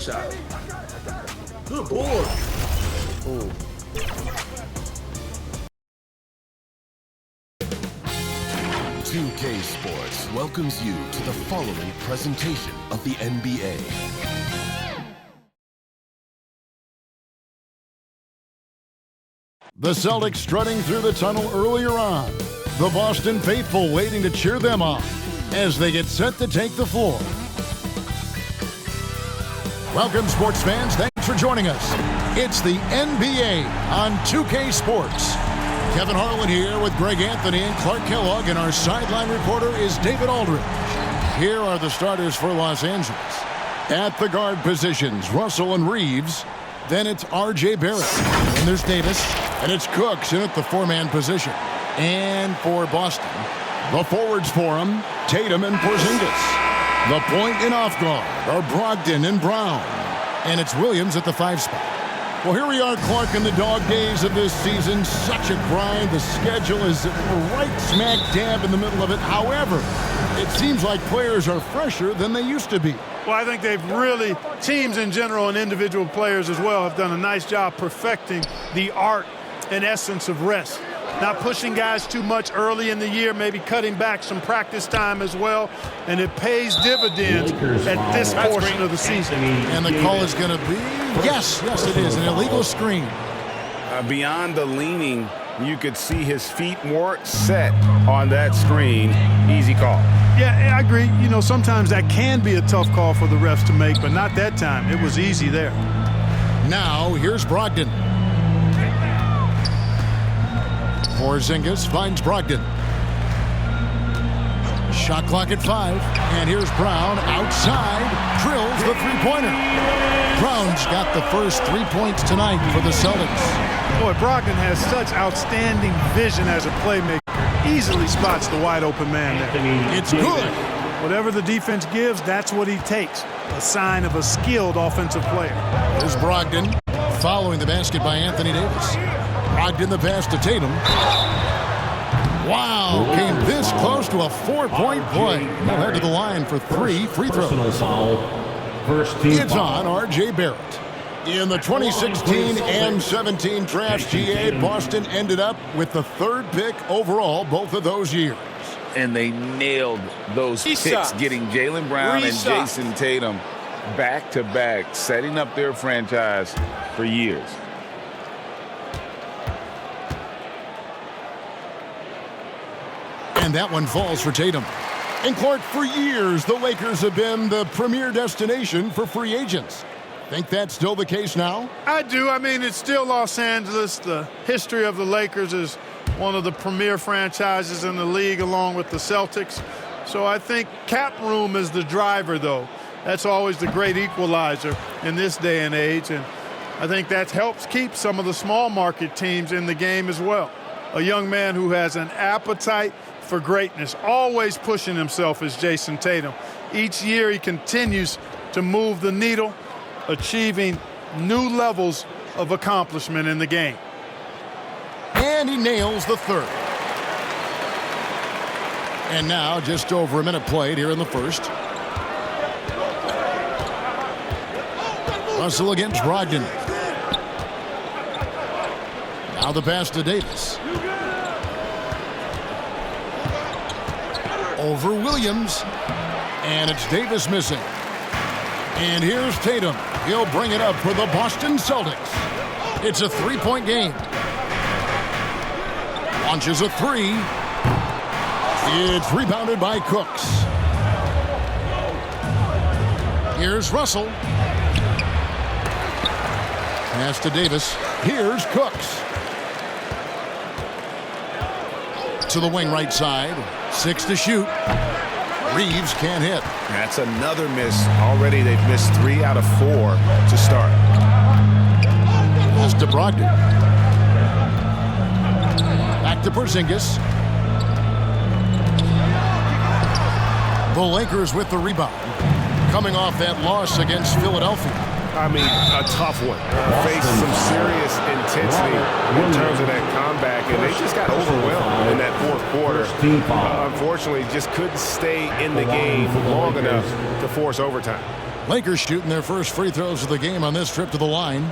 shot. Good board. Ooh. "2K Sports" welcomes you to the following presentation of the NBA. The Celtics strutting through the tunnel earlier on. The Boston faithful waiting to cheer them on as they get set to take the floor. Welcome, sports fans. Thanks for joining us. It's the NBA on 2K Sports. Kevin Harlan here with Greg Anthony and Clark Kellogg, and our sideline reporter is David Aldridge. Here are the starters for Los Angeles. At the guard positions, Russell and Reeves. Then it's R.J. Barrett. And there's Davis. And it's Cooks in at the four-man position. And for Boston, the forwards for him, Tatum and Porzingis. The point and off guard are Brogdon and Brown. And it's Williams at the 5 spot. Well, here we are, Clark, in the dog days of this season. Such a grind. The schedule is right smack dab in the middle of it. However, it seems like players are fresher than they used to be. Well, I think they've really, teams in general and individual players as well, have done a nice job perfecting the art and essence of rest. Not pushing guys too much early in the year, maybe cutting back some practice time as well, and it pays dividends at this portion of the season. And the call is going to be, yes, it is, an illegal screen. Beyond the leaning, you could see his feet more set on that screen. Easy call. Yeah, I agree. You know, sometimes that can be a tough call for the refs to make, but not that time. It was easy there. Now, here's Brogdon. Porzingis finds Brogdon. Shot clock at 5. And here's Brown outside. Drills the three-pointer. Brown's got the first 3 points tonight for the Celtics. Boy, Brogdon has such outstanding vision as a playmaker. Easily spots the wide-open man there. It's good. Whatever the defense gives, that's what he takes. A sign of a skilled offensive player. Here's Brogdon following the basket by Anthony Davis. Brogdon the pass to Tatum. Wow, came this close to a 4-point play. He'll head to the line for 3 free throws. It's on R.J. Barrett. In the 2016 and 17 drafts, GA, Boston ended up with the 3rd pick overall both of those years. And they nailed those picks, getting Jaylen Brown and Jason Tatum back-to-back, setting up their franchise for years. And that one falls for Tatum. And Clark, for years, the Lakers have been the premier destination for free agents. Think that's still the case now? I do. I mean, it's still Los Angeles. The history of the Lakers is one of the premier franchises in the league along with the Celtics. So I think cap room is the driver, though. That's always the great equalizer in this day and age. And I think that helps keep some of the small market teams in the game as well. A young man who has an appetite for greatness, always pushing himself, is Jason Tatum. Each year he continues to move the needle, achieving new levels of accomplishment in the game. And he nails the 3rd. And now just over a minute played here in the 1st. Russell against Brogdon. Now the pass to Davis. Over Williams. And it's Davis missing. And here's Tatum. He'll bring it up for the Boston Celtics. It's a 3-point game. Launches a 3. It's rebounded by Cooks. Here's Russell. Pass to Davis. Here's Cooks. To the wing right side. 6 to shoot. Reeves can't hit. That's another miss. Already they've missed 3 out of 4 to start. Pass to Brogdon. Back to Porzingis. The Lakers with the rebound. Coming off that loss against Philadelphia. I mean, a tough one. Faced some serious intensity in terms of that comeback, and they just got overwhelmed in that 4th quarter. Unfortunately, just couldn't stay in the game long enough to force overtime. Lakers shooting their first free throws of the game on this trip to the line.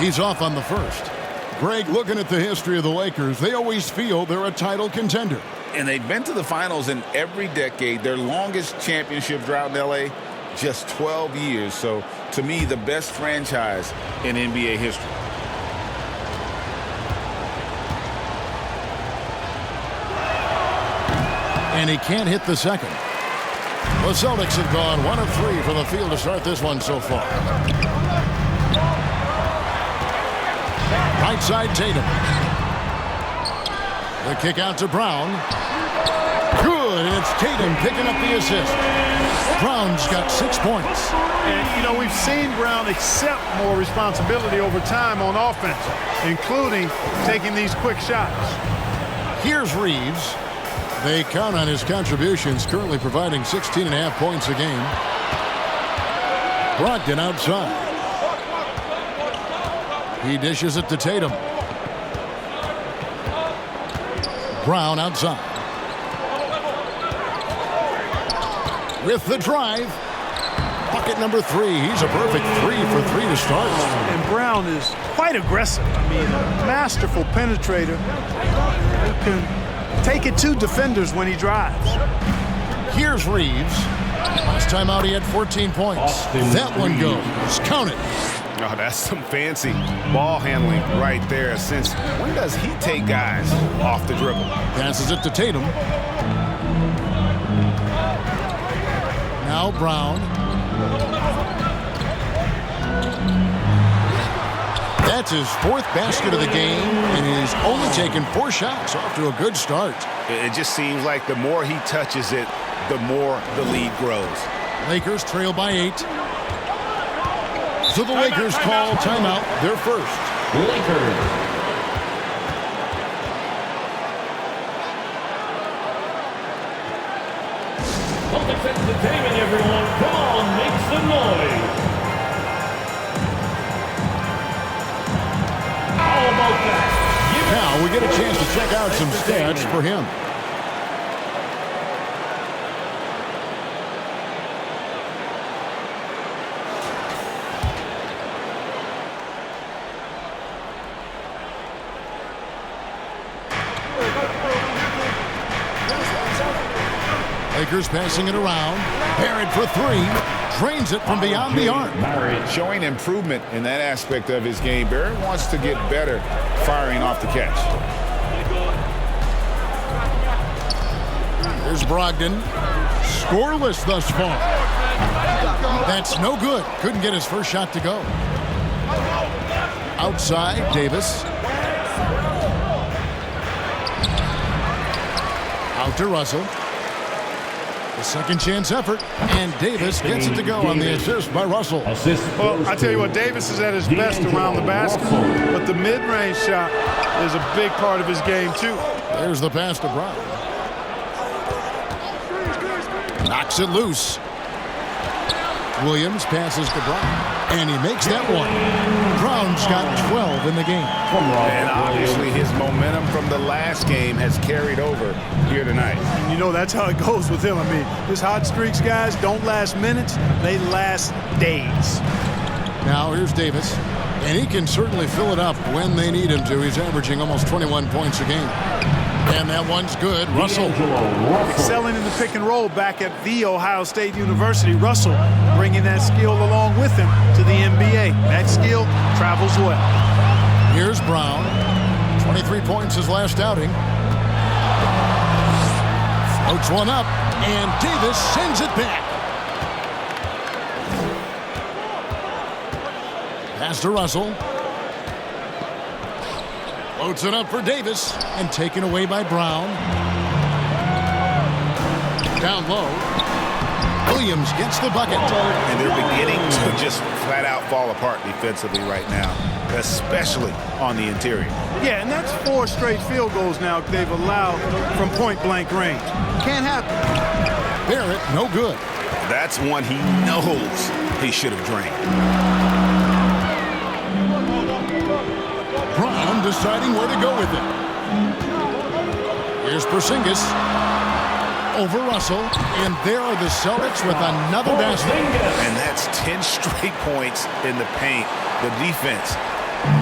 He's off on the first. Greg, looking at the history of the Lakers, they always feel they're a title contender. And they've been to the finals in every decade. Their longest championship drought in L.A., just 12 years. So, to me, the best franchise in NBA history. And he can't hit the second. The Celtics have gone 1 of 3 from the field to start this one so far. Right side, Tatum. The kick out to Brown. Good, and it's Tatum picking up the assist. Brown's got 6 points. And, you know, we've seen Brown accept more responsibility over time on offense, including taking these quick shots. Here's Reeves. They count on his contributions, currently providing 16.5 points a game. Brogdon outside. He dishes it to Tatum. Brown outside. With the drive. Bucket number 3. He's a perfect 3 for 3 to start. And Brown is quite aggressive. I mean, a masterful penetrator who can take it to defenders when he drives. Here's Reeves. Last time out he had 14 points. That one goes. Count it. Oh, that's some fancy ball handling right there. Since when does he take guys off the dribble? Passes it to Tatum. Now Brown. That's his 4th basket of the game, and he's only taken 4 shots. Off to a good start. It just seems like the more he touches it, the more the lead grows. Lakers trail by 8. So the Lakers call timeout, their first. Lakers. Celtics entertainment, everyone. Come on, make some noise. How about that? Now we get a chance to check out some stats for him. Lakers passing it around. Barrett for 3. Drains it from beyond the arc. Showing improvement in that aspect of his game. Barrett wants to get better firing off the catch. Here's Brogdon. Scoreless thus far. That's no good. Couldn't get his first shot to go. Outside, Davis. Out to Russell. The second chance effort, and Davis gets it to go on the assist by Russell. Well, I tell you what, Davis is at his best around the basket, but the mid-range shot is a big part of his game, too. There's the pass to Brown. Knocks it loose. Williams passes to Brown, and he makes that one. Brown's got 12 in the game. And obviously his momentum from the last game has carried over here tonight. And you know, that's how it goes with him. I mean, his hot streaks, guys, don't last minutes. They last days. Now here's Davis, and he can certainly fill it up when they need him to. He's averaging almost 21 points a game. And that one's good. Russell. Excelling in the pick and roll back at The Ohio State University. Russell bringing that skill along with him to the NBA. That skill travels well. Here's Brown. 23 points his last outing. Floats one up, and Davis sends it back. Pass to Russell. Floats it up for Davis, and taken away by Brown. Down low. Williams gets the bucket. And they're beginning to just flat out fall apart defensively right now, especially on the interior. Yeah, and that's 4 straight field goals now they've allowed from point-blank range. Can't happen. Barrett, no good. That's one he knows he should have drained. Brown deciding where to go with it. Here's Porzingis over Russell, and there are the Celtics with another basket. And that's 10 straight points in the paint. The defense,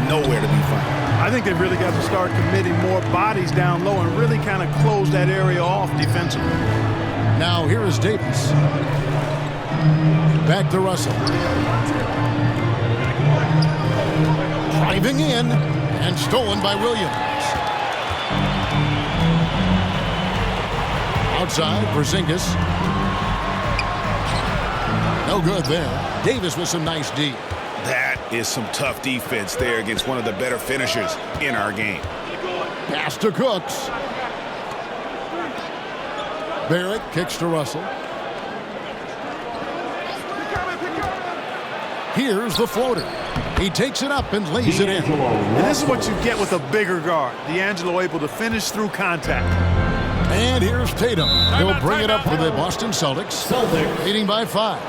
nowhere to be found. I think they've really got to start committing more bodies down low and really kind of close that area off defensively. Now here is Davis. Back to Russell. Driving in and stolen by Williams. Outside, Porzingis. No good there. Davis with some nice D. That is some tough defense there against one of the better finishers in our game. Pass to Cooks. Barrett kicks to Russell. Here's the floater. He takes it up and lays it in. And this is what you get with a bigger guard. D'Angelo able to finish through contact. And here's Tatum. He'll bring it up for the Boston Celtics, leading by 5.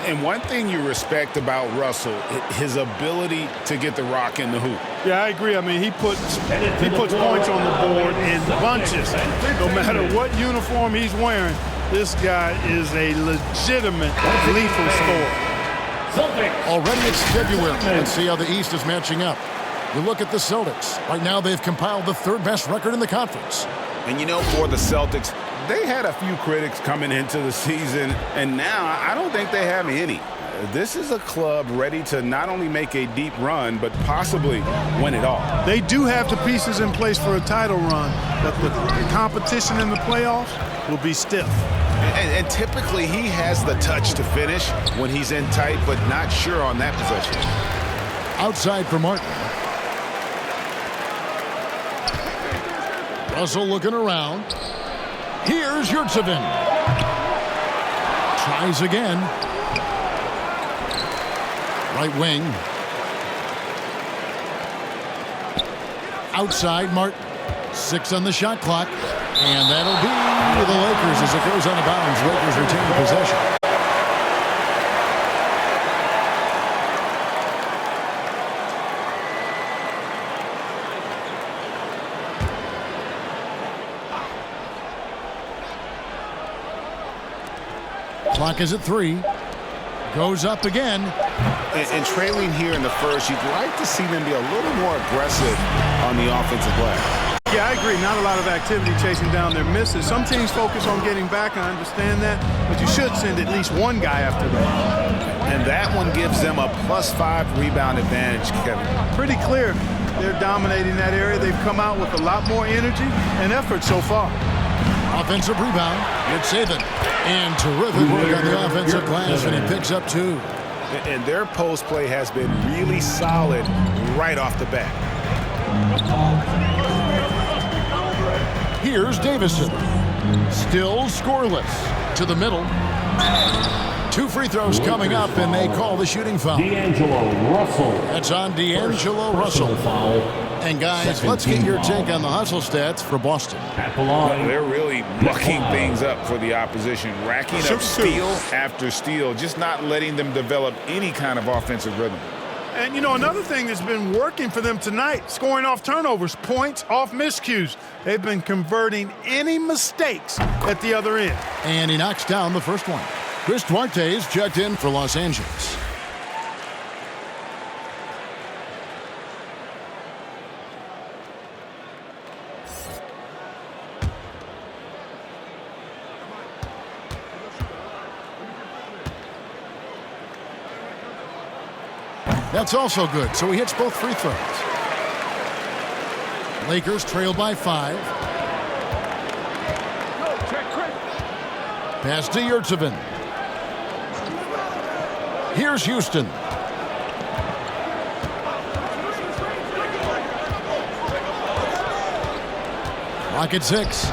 And one thing you respect about Russell, his ability to get the rock in the hoop. Yeah, I agree. I mean, he puts points on the board in bunches. No matter what uniform he's wearing, this guy is a legitimate lethal scorer. Already it's February. Let's see how the East is matching up. You look at the Celtics. Right now they've compiled the 3rd best record in the conference. And you know, for the Celtics, they had a few critics coming into the season, and now I don't think they have any. This is a club ready to not only make a deep run, but possibly win it all. They do have the pieces in place for a title run, but the competition in the playoffs will be stiff. And typically he has the touch to finish when he's in tight, but not sure on that possession. Outside for Martin. Russell looking around. Here's Yurtsevin. Tries again. Right wing. Outside, Martin. 6 on the shot clock. And that'll be the Lakers as it goes out of bounds. Lakers retain possession. Clock is at 3. Goes up again. And trailing here in the first, you'd like to see them be a little more aggressive on the offensive glass. Yeah, I agree. Not a lot of activity chasing down their misses. Some teams focus on getting back. I understand that. But you should send at least one guy after that. And that one gives them a +5 rebound advantage, Kevin. Pretty clear. They're dominating that area. They've come out with a lot more energy and effort so far. Offensive rebound. Yurtsevin. And terrific work on the offensive glass, and he picks up 2. And their post play has been really solid right off the bat. Here's Davison. Still scoreless. To the middle. 2 free throws coming up, and they call the shooting foul. D'Angelo Russell. That's on D'Angelo Russell. Foul. And guys, let's get your take on the hustle stats for Boston. At the line. They're really mucking things up for the opposition, racking up steal after steal, just not letting them develop any kind of offensive rhythm. And, you know, another thing that's been working for them tonight, scoring off turnovers, points off miscues. They've been converting any mistakes at the other end. And he knocks down the first one. Chris Duarte is checked in for Los Angeles. That's also good, so he hits both free throws. Lakers trail by 5. Pass to Yurtsevin. Here's Houston. Clock at 6.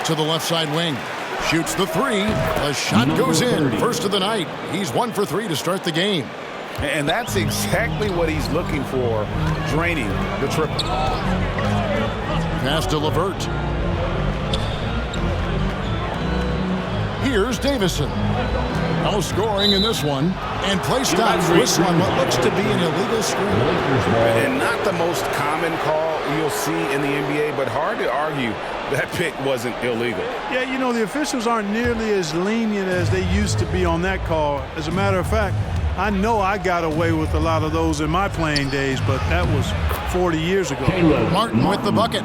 To the left side wing. Shoots the 3. The shot goes in. First of the night. He's 1 for 3 to start the game. And that's exactly what he's looking for, draining the triple. Pass to LeVert. Here's Davison. No scoring in this one. And play stops whistle on what looks to be an illegal screen. And not the most common call you'll see in the NBA, but hard to argue that pick wasn't illegal. Yeah, you know, the officials aren't nearly as lenient as they used to be on that call. As a matter of fact, I know I got away with a lot of those in my playing days, but that was 40 years ago. Martin with the bucket.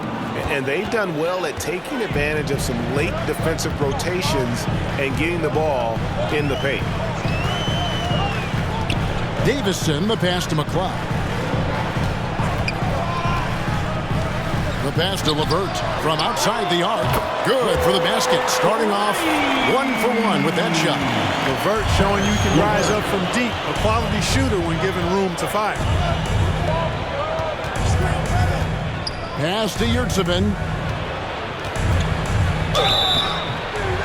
And they've done well at taking advantage of some late defensive rotations and getting the ball in the paint. Davison, the pass to McLeod. The pass to LeVert from outside the arc. Good for the basket. Starting off 1 for 1 with that shot. LeVert showing you can rise up from deep. A quality shooter when given room to fire. Pass to Yurtsevin.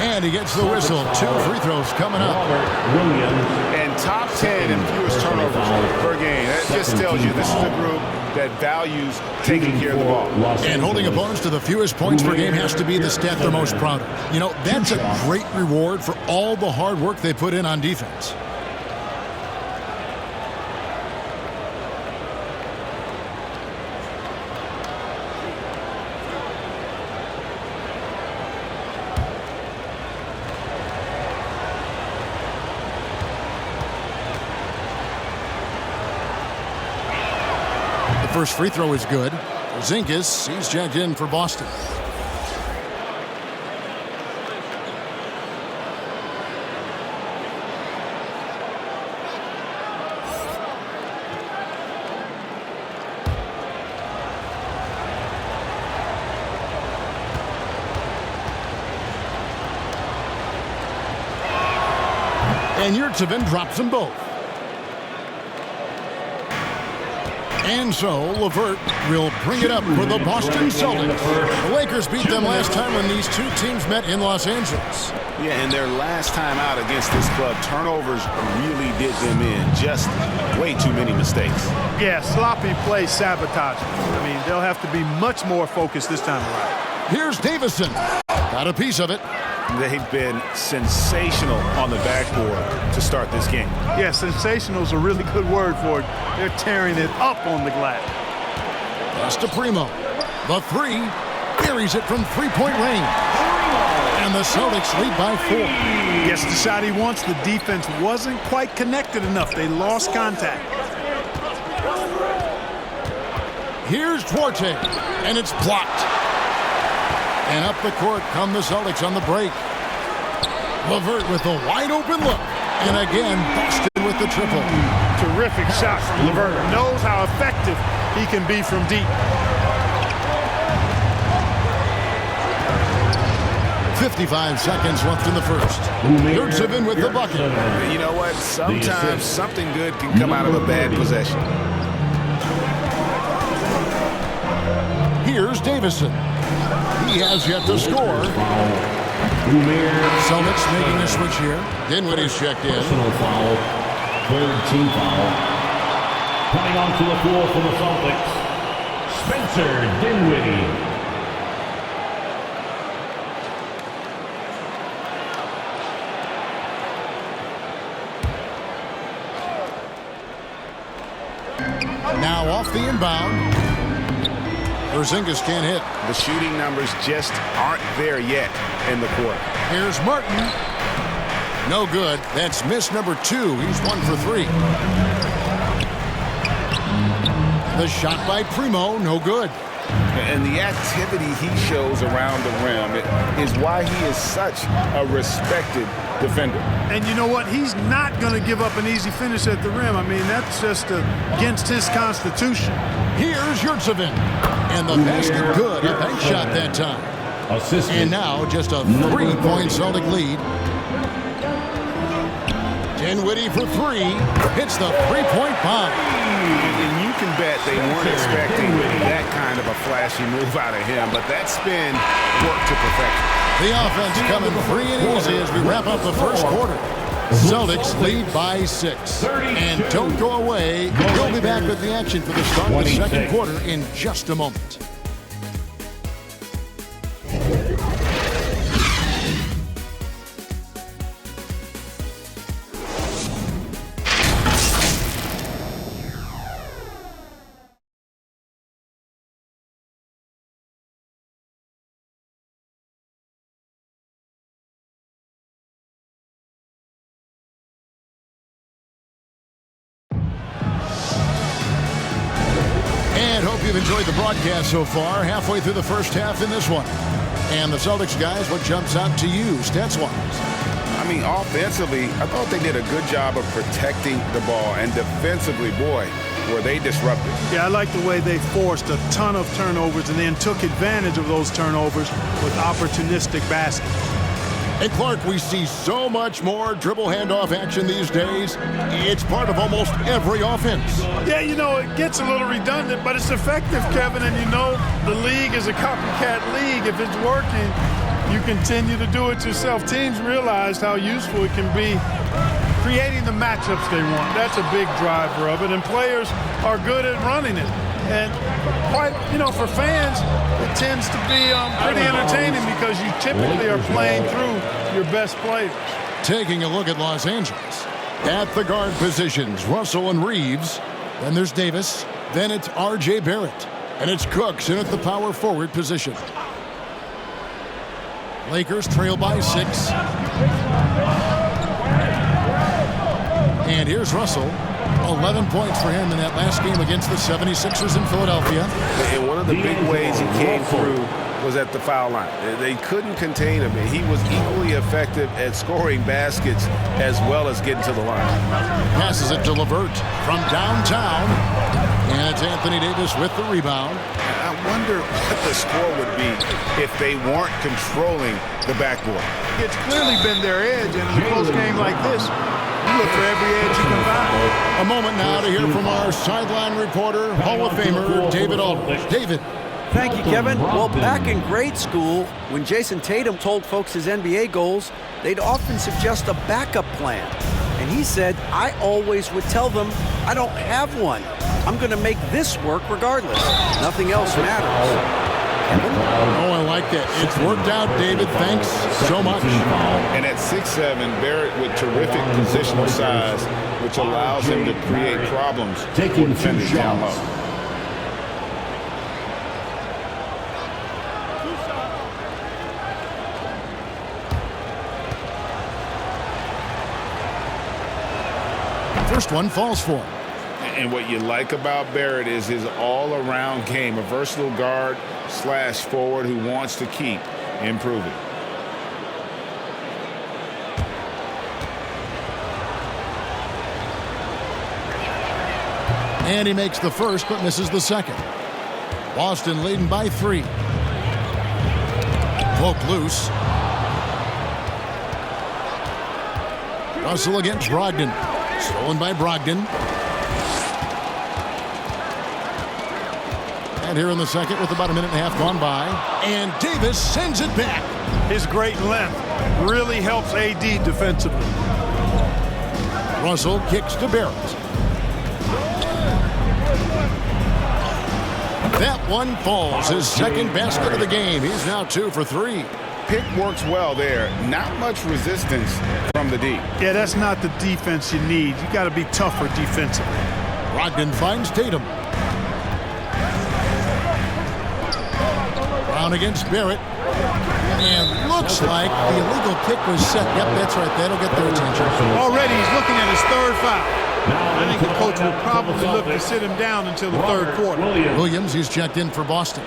And he gets the whistle. 2 free throws coming up. And top 10 in fewest turnovers per game. That just tells you this is a group that values taking care of the ball. And holding opponents to the fewest points per game has to be the stat they're most proud of. You know, that's a great reward for all the hard work they put in on defense. First free throw is good. Zinkas, he's checked in for Boston. And Yurtsevin drops them both. And so, LeVert will bring it up for the Boston Celtics. The Lakers beat them last time when these two teams met in Los Angeles. Yeah, and their last time out against this club, turnovers really did them in. Just way too many mistakes. Yeah, sloppy play sabotage. I mean, they'll have to be much more focused this time around. Here's Davison. Got a piece of it. They've been sensational on the backboard to start this game. Yeah, sensational is a really good word for it. They're tearing it up on the glass. Pass to Primo. The 3. Buries it from three-point range. And the Celtics lead by 4. Gets the shot he wants. The defense wasn't quite connected enough. They lost contact. Here's Duarte. And it's blocked. And up the court come the Celtics on the break. LeVert with a wide-open look. And again, Boston with the triple. Terrific shot from LeVert. Knows how effective he can be from deep. 55 seconds left in the first. Yurtsevin with the bucket. You know what? Sometimes something good can come out of a bad possession. Here's Davison. He has yet to score. Celtics making a switch here. Dinwiddie's checked in. Personal foul. Third team foul. Coming onto the floor for the Celtics, Spencer Dinwiddie. Now off the inbound. Porzingis can't hit. The shooting numbers just aren't there yet in the quarter. Here's Martin. No good. That's miss number 2. He's 1 for 3. The shot by Primo, no good. And the activity he shows around the rim is why he is such a respected defender. And you know what? He's not going to give up an easy finish at the rim. I mean, that's just against his constitution. Here's Yurtsevin. And the basket good. A bank shot that time. And now just a 3-point Celtic lead. Dinwiddie for 3. Hits the 3-point bomb. And you can bet they weren't expecting that kind of a flashy move out of him, but that spin worked to perfection. The offense coming free and easy as we wrap up the first quarter. Celtics lead by 6. And don't go away. We'll be back with the action for the start of the second quarter in just a moment. And hope you've enjoyed the broadcast so far. Halfway through the first half in this one. And the Celtics guys, what jumps out to you stats-wise? I mean, offensively, I thought they did a good job of protecting the ball. And defensively, boy, were they disruptive. Yeah, I like the way they forced a ton of turnovers and then took advantage of those turnovers with opportunistic baskets. Hey, Clark, we see so much more dribble handoff action these days. It's part of almost every offense. Yeah, you know, it gets a little redundant, but it's effective, Kevin. And you know, the league is a copycat league. If it's working, you continue to do it yourself. Teams realized how useful it can be creating the matchups they want. That's a big driver of it, and players are good at running it. And quite, you know, for fans, it tends to be pretty entertaining because you typically are playing through your best players. Taking a look at Los Angeles. At the guard positions, Russell and Reeves. Then there's Davis. Then it's R.J. Barrett. And it's Cooks in at the power forward position. Lakers trail by 6. And here's Russell. 11 points for him in that last game against the 76ers in Philadelphia. And one of the big ways he came through was at the foul line. They couldn't contain him. He was equally effective at scoring baskets as well as getting to the line. Passes it to LeVert from downtown. And it's Anthony Davis with the rebound. I wonder what the score would be if they weren't controlling the backboard. It's clearly been their edge, and in a close game like this, you look for every edge you can find. A moment now to hear from our sideline reporter, Hall of Famer David Aldridge. David. Thank you, Kevin. Well, back in grade school, when Jason Tatum told folks his NBA goals, they'd often suggest a backup plan. And he said, I always would tell them, I don't have one. I'm going to make this work regardless. Nothing else matters. Kevin? Oh, I like that. It's worked out, David. Thanks so much. And at 6'7", Barrett with terrific positional size, which allows him to create problems for defenders down low. First one falls for him. And what you like about Barrett is his all-around game, a versatile guard / forward who wants to keep improving. And he makes the first but misses the second. Boston leading by 3. Poked loose. Russell against Brogdon. Stolen by Brogdon. And here in the second with about a minute and a half gone by. And Davis sends it back. His great length really helps AD defensively. Russell kicks to Barrett. That one falls. His second basket of the game. He's now 2 for 3. Pick works well there. Not much resistance from the D. Yeah, that's not the defense you need. You got to be tougher defensively. Brogdon finds Tatum. Brown against Barrett. And looks like the illegal kick was set. Yep, that's right. That'll get their attention. Already he's looking at his third foul. I think the coach will probably look to sit him down until the third quarter. Williams, he's checked in for Boston.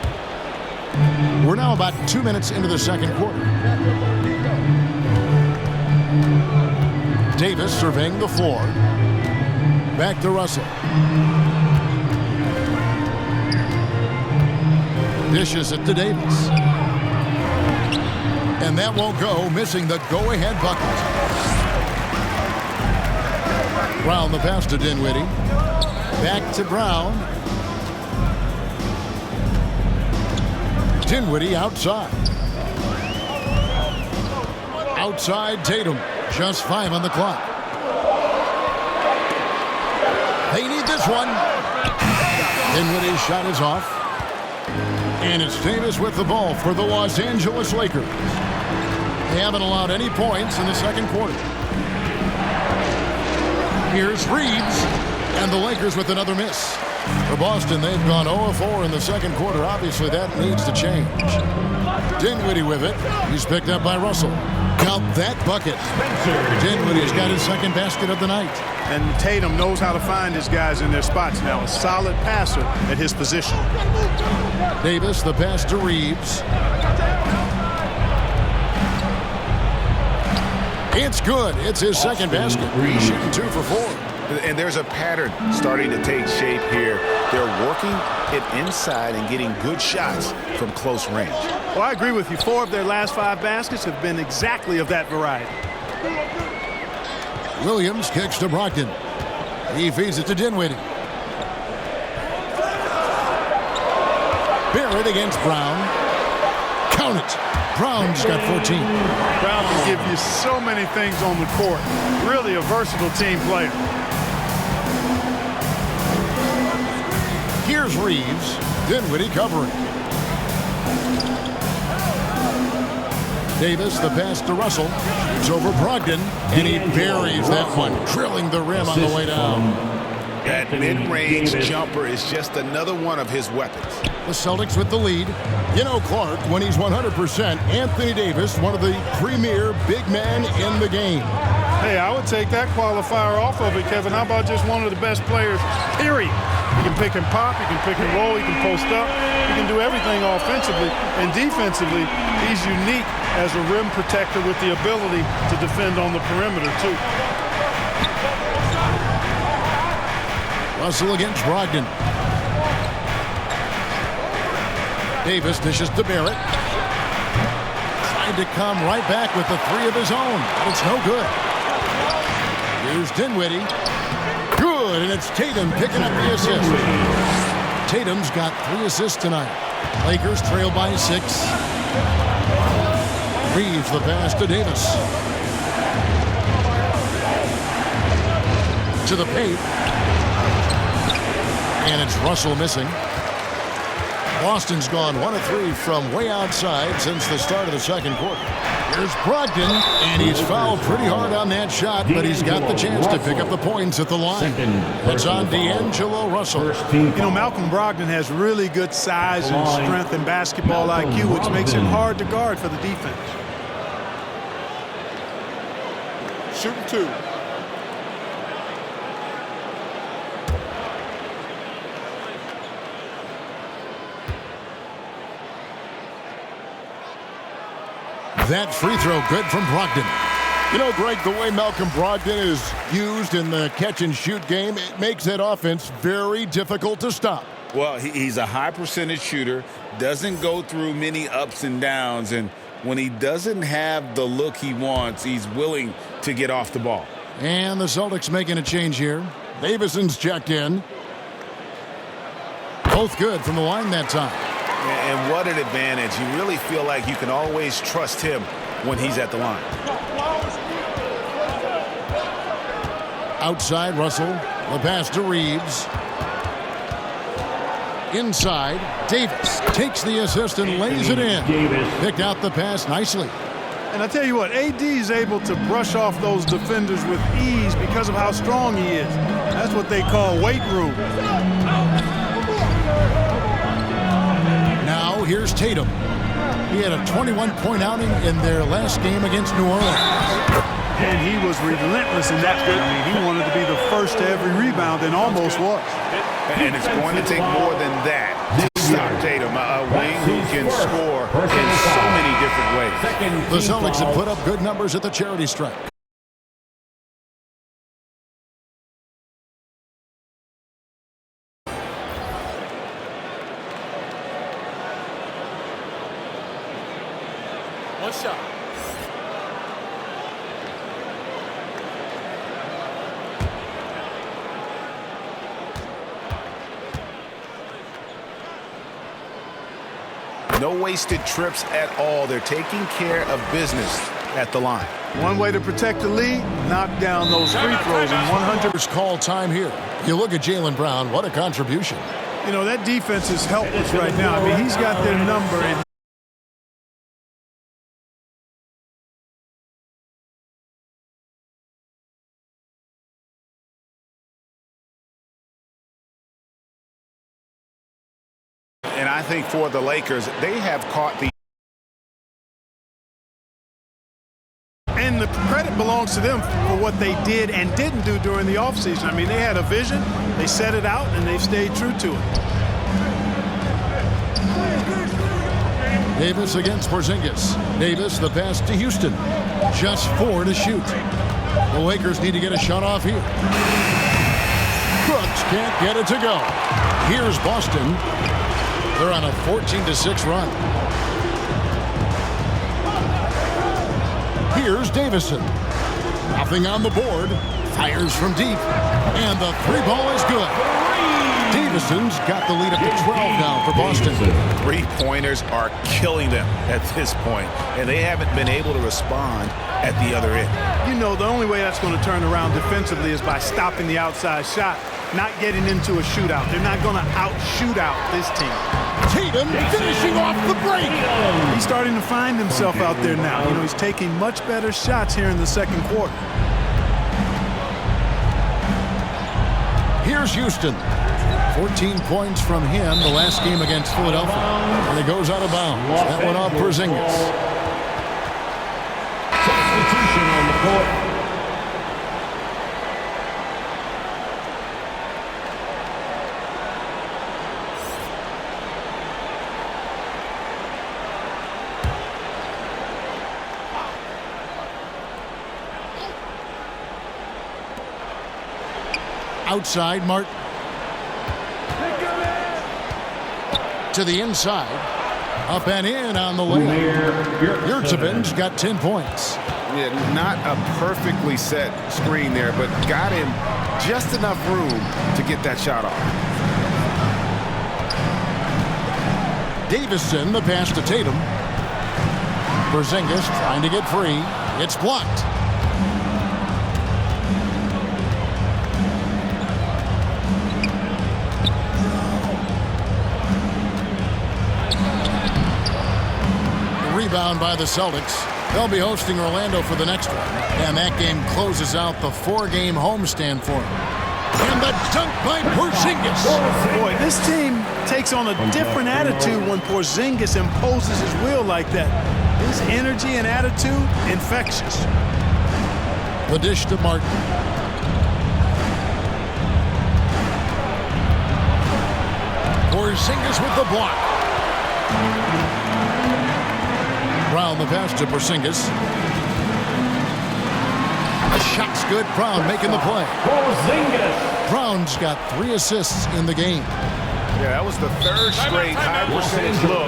We're now about 2 minutes into the second quarter. Davis surveying the floor. Back to Russell. Dishes it to Davis. And that won't go, missing the go-ahead bucket. Brown the pass to Dinwiddie. Back to Brown. Dinwiddie outside. Outside Tatum. Just 5 on the clock. They need this one. Dinwiddie's shot is off. And it's Davis with the ball for the Los Angeles Lakers. They haven't allowed any points in the second quarter. Here's Reeves. And the Lakers with another miss. For Boston, they've gone 0-4 in the second quarter. Obviously, that needs to change. Dinwiddie with it. He's picked up by Russell. Count that bucket. Dinwiddie's got his second basket of the night. And Tatum knows how to find his guys in their spots now. A solid passer at his position. Davis, the pass to Reeves. It's good. It's his second basket. He's shooting 2 for 4. And there's a pattern starting to take shape here. They're working it inside and getting good shots from close range. Well, I agree with you. 4 of their last 5 baskets have been exactly of that variety. Williams kicks to Brogdon. He feeds it to Dinwiddie. Barrett against Brown. Count it. Brown's got 14. Brown can give you so many things on the court. Really a versatile team player. Here's Reeves. Dinwiddie covering. Davis, the pass to Russell. It's over Brogdon, and he buries that one, drilling the rim on the way down. That mid-range jumper is just another one of his weapons. The Celtics with the lead. You know, Clark, when he's 100%, Anthony Davis, one of the premier big men in the game. Hey, I would take that qualifier off of it, Kevin. How about just one of the best players, period? He can pick and pop, he can pick and roll, he can post up, he can do everything offensively. And defensively, he's unique as a rim protector with the ability to defend on the perimeter, too. Russell against Brogdon. Davis dishes to Barrett. Tried to come right back with the 3 of his own, but it's no good. Here's Dinwiddie. Good, and it's Tatum picking up the assist. Tatum's got 3 assists tonight. Lakers trail by 6. Reeves the pass to Davis. To the paint. And it's Russell missing. Boston's gone 1 of 3 from way outside since the start of the second quarter. Here's Brogdon, and he's fouled pretty hard on that shot, but he's got the chance to pick up the points at the line. It's on D'Angelo Russell. You know, Malcolm Brogdon has really good size and strength and basketball IQ, which makes him hard to guard for the defense. Shooting 2. That free throw good from Brogdon. You know, Greg, the way Malcolm Brogdon is used in the catch-and-shoot game, it makes that offense very difficult to stop. Well, he's a high percentage shooter, doesn't go through many ups and downs, and when he doesn't have the look he wants, he's willing to get off the ball. And the Celtics making a change here. Davison's checked in. Both good from the line that time. And what an advantage. You really feel like you can always trust him when he's at the line. Outside, Russell. The pass to Reeves. Inside, Davis takes the assist and lays it in. Picked out the pass nicely. And I tell you what, AD is able to brush off those defenders with ease because of how strong he is. That's what they call weight room. Now here's Tatum. He had a 21-point outing in their last game against New Orleans. And he was relentless in that game. I mean, he wanted to be the first to every rebound and almost was. And it's going to take more than that to stop Tatum, a wing who can score in so many different ways. The Celtics have put up good numbers at the charity stripe. One shot. No wasted trips at all. They're taking care of business at the line. One way to protect the lead, knock down those free throws in 100. Call time here. You look at Jaylen Brown, what a contribution. You know, that defense is helpless right now. I mean, he's got their number. And I think for the Lakers, they have caught the And the credit belongs to them for what they did and didn't do during the offseason. I mean, they had a vision, they set it out, and they've stayed true to it. Davis against Porzingis. Davis, the pass to Houston. Just 4 to shoot. The Lakers need to get a shot off here. Brooks can't get it to go. Here's Boston. They're on a 14-6 run. Here's Davison. Nothing on the board. Fires from deep. And the 3-ball is good. Davison's got the lead up to 12 now for Boston. Three-pointers are killing them at this point, and they haven't been able to respond at the other end. You know, the only way that's going to turn around defensively is by stopping the outside shot, not getting into a shootout. They're not going to out-shoot out this team. Tatum finishing off the break. He's starting to find himself out there now. You know, he's taking much better shots here in the second quarter. Here's Houston. 14 points from him the last game against Philadelphia. And it goes out of bounds. That one off Porzingis. Substitution on the court. Outside, Martin. To the inside. Up and in on the layup. Yurtsevic's got 10 points. Yeah, not a perfectly set screen there, but got him just enough room to get that shot off. Davison, the pass to Tatum. Porzingis trying to get free. It's blocked. Rebound by the Celtics. They'll be hosting Orlando for the next one. And that game closes out the 4-game homestand for them. And the dunk by Porzingis. Boy, this team takes on a different attitude when Porzingis imposes his will like that. His energy and attitude, infectious. The dish to Martin. Porzingis with the block. Brown the pass to Porzingis. The shot's good. Brown making the play. Porzingis. Brown's got 3 assists in the game. Yeah, that was the third straight high percentage look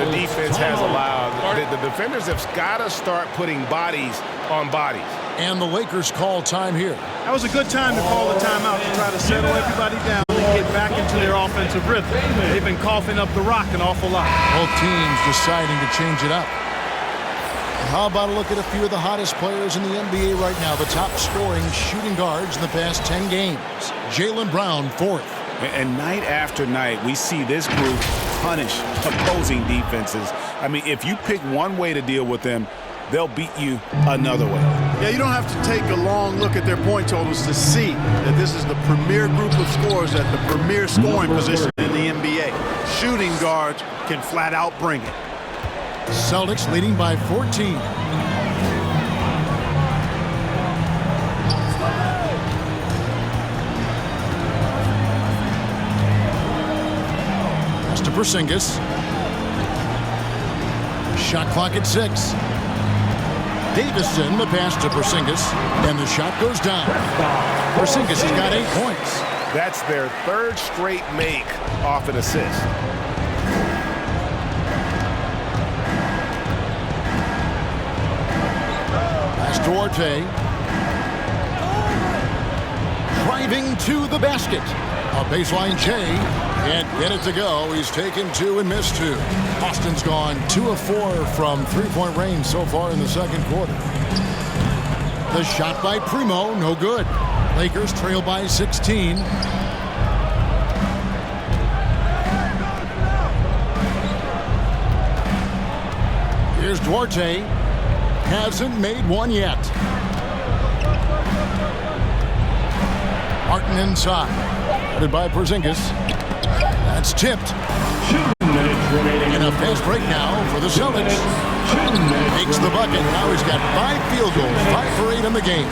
the defense has allowed. The defenders have got to start putting bodies on bodies. And the Lakers call time here. That was a good time to call the timeout to try to settle everybody down and get back into their offensive rhythm. They've been coughing up the rock an awful lot. Both teams deciding to change it up. How about a look at a few of the hottest players in the NBA right now, the top scoring shooting guards in the past 10 games. Jaylen Brown, 4th. And night after night, we see this group punish opposing defenses. I mean, if you pick one way to deal with them, they'll beat you another way. Yeah, you don't have to take a long look at their point totals to see that this is the premier group of scorers at the premier scoring position in the NBA. Shooting guards can flat out bring it. Celtics leading by 14. Pass to Porzingis. Shot clock at 6. Davison, the pass to Porzingis, and the shot goes down. Porzingis has got 8 points. That's their third straight make off an assist. Duarte driving to the basket. A baseline J. Can't get it to go. He's taken 2 and missed 2. Austin's gone 2 of 4 from 3-point range so far in the second quarter. The shot by Primo, no good. Lakers trail by 16. Here's Duarte. Hasn't made one yet. Martin inside. Headed by Porzingis. That's tipped. Shooting remaining. And a fast break now for the Celtics. Makes the bucket. Now he's got 5 field goals, 5 for 8 in the game.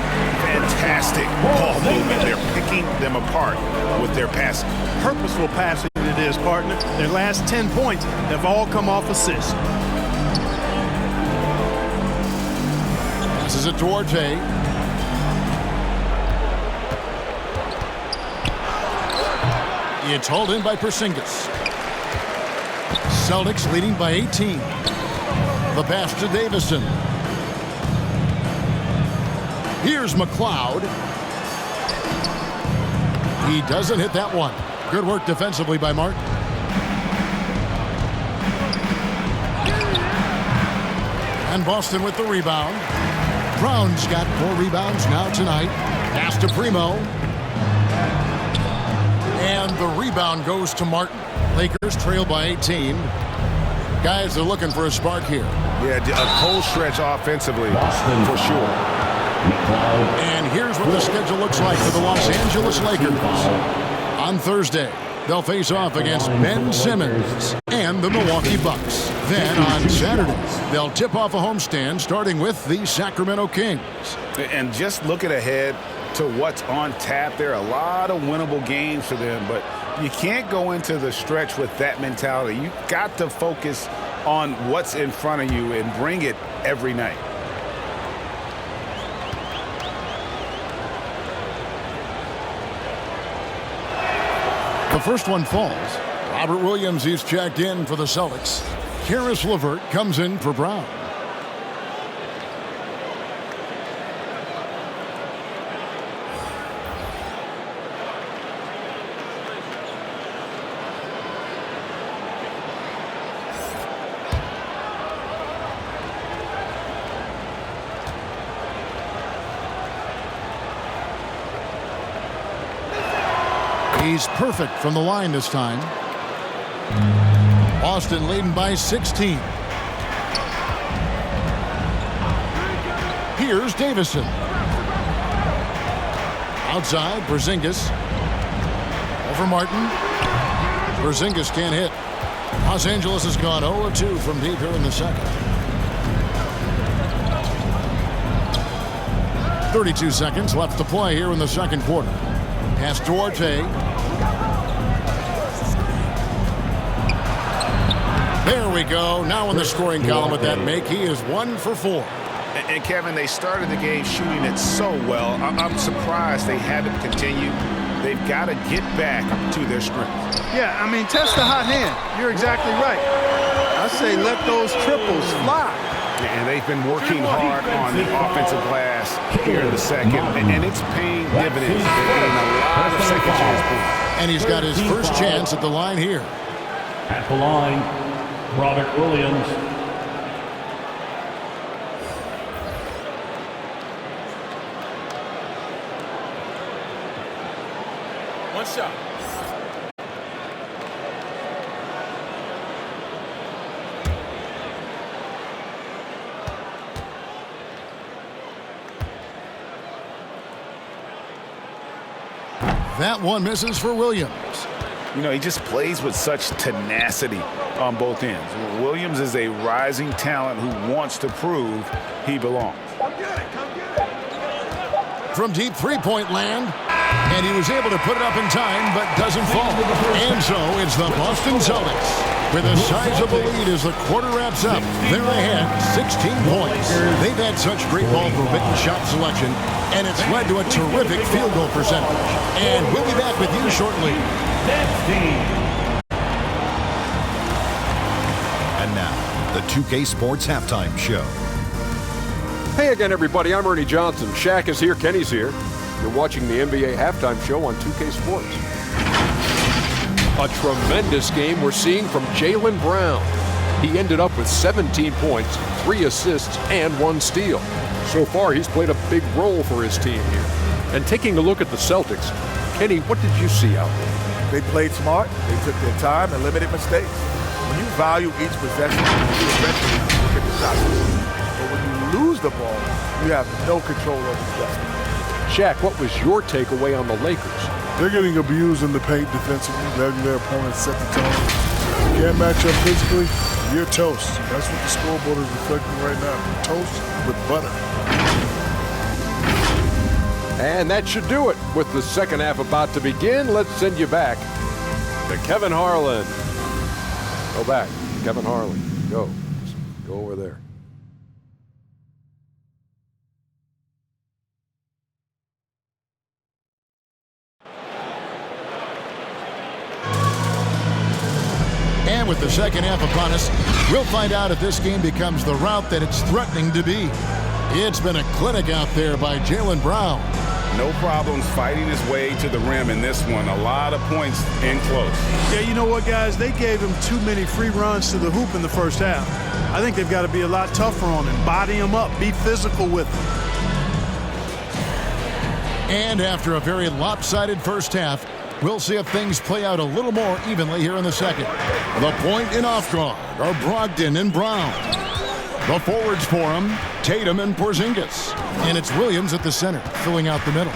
Fantastic ball movement. They're picking them apart with their passing. Purposeful passing it is, partner. Their last 10 points have all come off assists. Passes it to Arte. It's hauled in by Porzingis. Celtics leading by 18. The pass to Davison. Here's McLeod. He doesn't hit that one. Good work defensively by Martin. And Boston with the rebound. Brown's got 4 rebounds now tonight. Pass to Primo. And the rebound goes to Martin. Lakers trail by 18. Guys are looking for a spark here. Yeah, a cold stretch offensively for sure. And here's what the schedule looks like for the Los Angeles Lakers. On Thursday, they'll face off against Ben Simmons and the Milwaukee Bucks. Then on Saturday, they'll tip off a homestand starting with the Sacramento Kings. And just looking ahead to what's on tap, there are a lot of winnable games for them, but you can't go into the stretch with that mentality. You've got to focus on what's in front of you and bring it every night. The first one falls. Robert Williams is checked in for the Celtics. Karis LeVert comes in for Brown. He's perfect from the line this time. Boston leading by 16. Here's Davison. Outside, Porzingis. Over Martin. Porzingis can't hit. Los Angeles has gone 0-2 from deep here in the second. 32 seconds left to play here in the second quarter. Pass to Arte. There we go. Now in the scoring column with that make, he is 1 for 4. And Kevin, they started the game shooting it so well. I'm surprised they haven't continued. They've got to get back to their strength. Yeah, I mean, test the hot hand. You're exactly right. I say let those triples fly. And they've been working hard on the offensive glass here in the second, and it's paying dividends. They're getting a lot of second chance points. And he's got his first chance at the line here. At the line, Robert Williams. One shot. That one misses for Williams. You know, he just plays with such tenacity on both ends. Williams is a rising talent who wants to prove he belongs. From deep three-point land, and he was able to put it up in time, but doesn't fall. And so it's the Boston Celtics with a sizable lead as the quarter wraps up. They're ahead 16 points. They've had such great ball forbidden shot selection, and it's led to a terrific field goal percentage. And we'll be back with you shortly. And now, the 2K Sports Halftime Show. Hey again, everybody. I'm Ernie Johnson. Shaq is here. Kenny's here. You're watching the NBA Halftime Show on 2K Sports. A tremendous game we're seeing from Jaylen Brown. He ended up with 17 points, 3 assists, and 1 steal. So far, he's played a big role for his team here. And taking a look at the Celtics, Kenny, what did you see out there? They played smart. They took their time and limited mistakes. When you value each possession, you eventually look at the shots. But when you lose the ball, you have no control over the play. Shaq, what was your takeaway on the Lakers? They're getting abused in the paint defensively, letting their opponents set the tone. You can't match up physically, you're toast. That's what the scoreboard is reflecting right now. Toast with butter. And that should do it. With the second half about to begin, let's send you back to Kevin Harlan. Go back. Kevin Harlan. Go. Go over there. And with the second half upon us, we'll find out if this game becomes the route that it's threatening to be. It's been a clinic out there by Jaylen Brown. No problems fighting his way to the rim in this one. A lot of points in close. Yeah, you know what, guys? They gave him too many free runs to the hoop in the first half. I think they've got to be a lot tougher on him. Body him up. Be physical with him. And after a very lopsided first half, we'll see if things play out a little more evenly here in the second. The point and off guard are Brogdon and Brown. The forwards for him, Tatum and Porzingis. And it's Williams at the center, filling out the middle.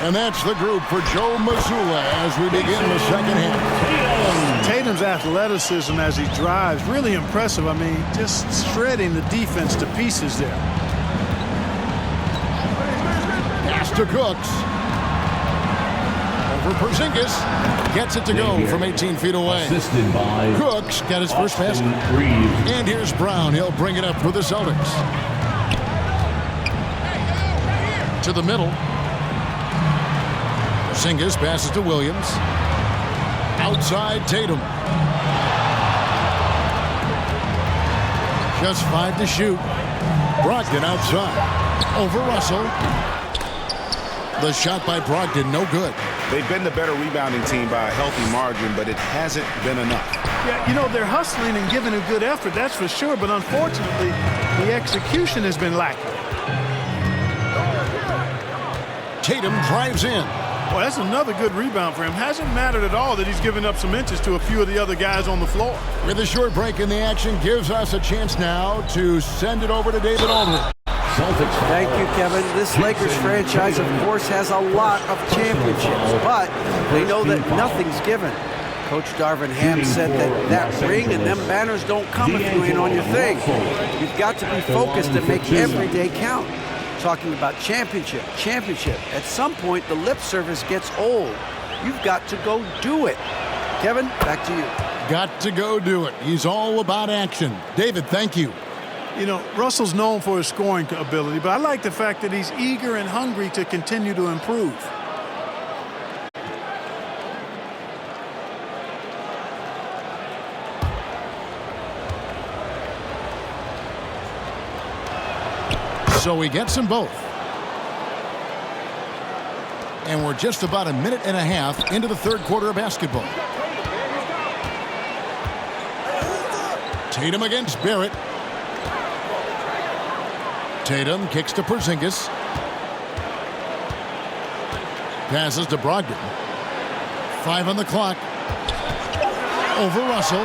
And that's the group for Joe Mazzulla as we begin the second half. Tatum's athleticism as he drives, really impressive. I mean, just shredding the defense to pieces there. Pass to Cooks. Over Porzingis. Gets it to go from 18 feet away. Assisted by Cooks got his first pass. Reeves. And here's Brown. He'll bring it up for the Celtics. To the middle. Porzingis passes to Williams. Outside Tatum. Just 5 to shoot. Brogdon outside. Over Russell. The shot by Brogdon, no good. They've been the better rebounding team by a healthy margin, but it hasn't been enough. Yeah, you know, they're hustling and giving a good effort, that's for sure, but unfortunately, the execution has been lacking. Tatum drives in. Well, that's another good rebound for him. Hasn't mattered at all that he's given up some inches to a few of the other guys on the floor. With a short break in the action, gives us a chance now to send it over to David Aldridge. Thank you, Kevin. This Lakers franchise, of course, has a lot of championships, but they know that nothing's given. Coach Darvin Ham said that ring and them banners don't come if you ain't on your thing. You've got to be focused and make every day count. Talking about championship. At some point, the lip service gets old. You've got to go do it. Kevin, back to you. Got to go do it. He's all about action. David, thank you. You know, Russell's known for his scoring ability, but I like the fact that he's eager and hungry to continue to improve. So he gets them both. And we're just about a minute and a half into the third quarter of basketball. Tatum against Barrett. Tatum kicks to Porzingis. Passes to Brogdon. 5 on the clock. Over Russell.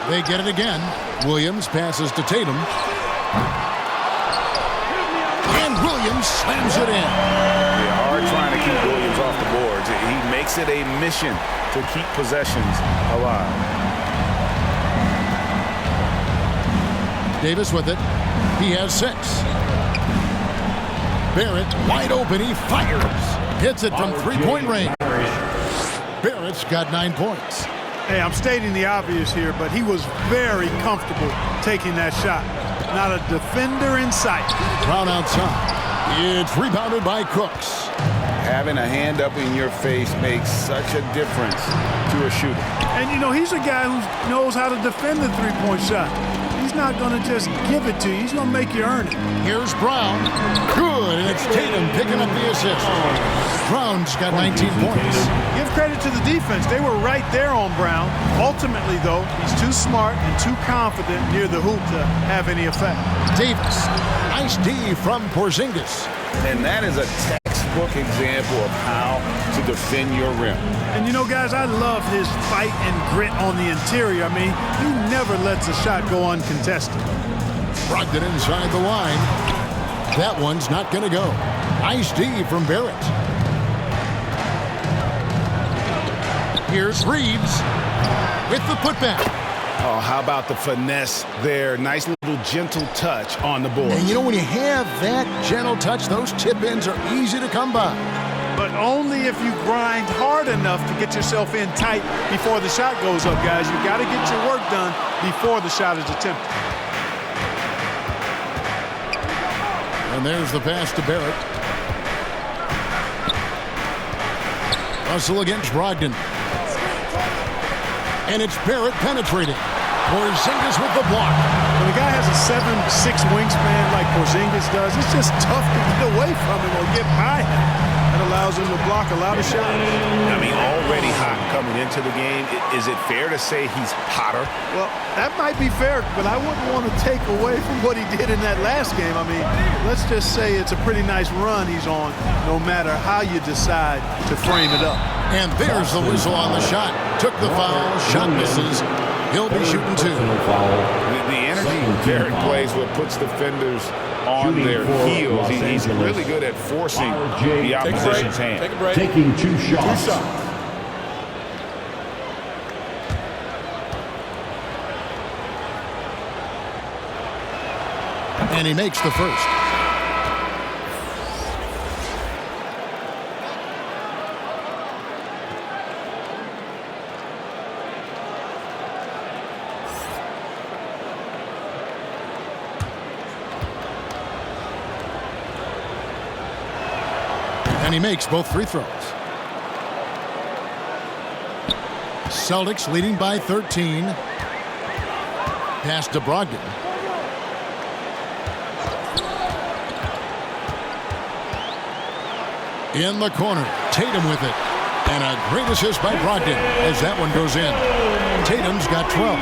They get it again. Williams passes to Tatum. And Williams slams it in. They are trying to keep Williams off the boards. He makes it a mission to keep possessions alive. Davis with it. He has 6. Barrett wide open. He fires. Hits it from three-point range. Barrett's got 9 points. Hey, I'm stating the obvious here, but he was very comfortable taking that shot. Not a defender in sight. Brown outside. It's rebounded by Cooks. Having a hand up in your face makes such a difference to a shooter. And, you know, he's a guy who knows how to defend the three-point shot. He's not going to just give it to you. He's going to make you earn it. Here's Brown. Good, and it's Tatum picking up the assist. Brown's got 19 points. Give credit to the defense. They were right there on Brown. Ultimately, though, he's too smart and too confident near the hoop to have any effect. Davis. Nice D from Porzingis. And that is a textbook example of how to defend your rim. And, you know, guys, I love his fight and grit on the interior. I mean, he never lets a shot go uncontested. Brogdon inside the line. That one's not going to go. Nice D from Barrett. Here's Reeves. with the putback. Oh, how about the finesse there? Nice little gentle touch on the board. And you know, when you have that gentle touch, those tip-ins are easy to come by. But only if you grind hard enough to get yourself in tight before the shot goes up, guys. You got to get your work done before the shot is attempted. And there's the pass to Barrett. Russell against Brogdon. And it's Barrett penetrating. Porzingis with the block. When a guy has a 7'6" wingspan like Porzingis does, it's just tough to get away from him or get by him. That allows him to block a lot of shots. I mean, already hot coming into the game. Is it fair to say he's hotter? Well, that might be fair, but I wouldn't want to take away from what he did in that last game. I mean, let's just say it's a pretty nice run he's on, no matter how you decide to frame it up. And there's the whistle on the shot. Took the foul. Shot misses. He'll be shooting two. The energy Barrett plays what puts defenders on their heels. He's really good at forcing the opposition's hand. Take a break. Taking two shots. And he makes the first. And he makes both free throws. Celtics leading by 13. Pass to Brogdon. In the corner, Tatum with it. And a great assist by Brogdon as that one goes in. Tatum's got 12.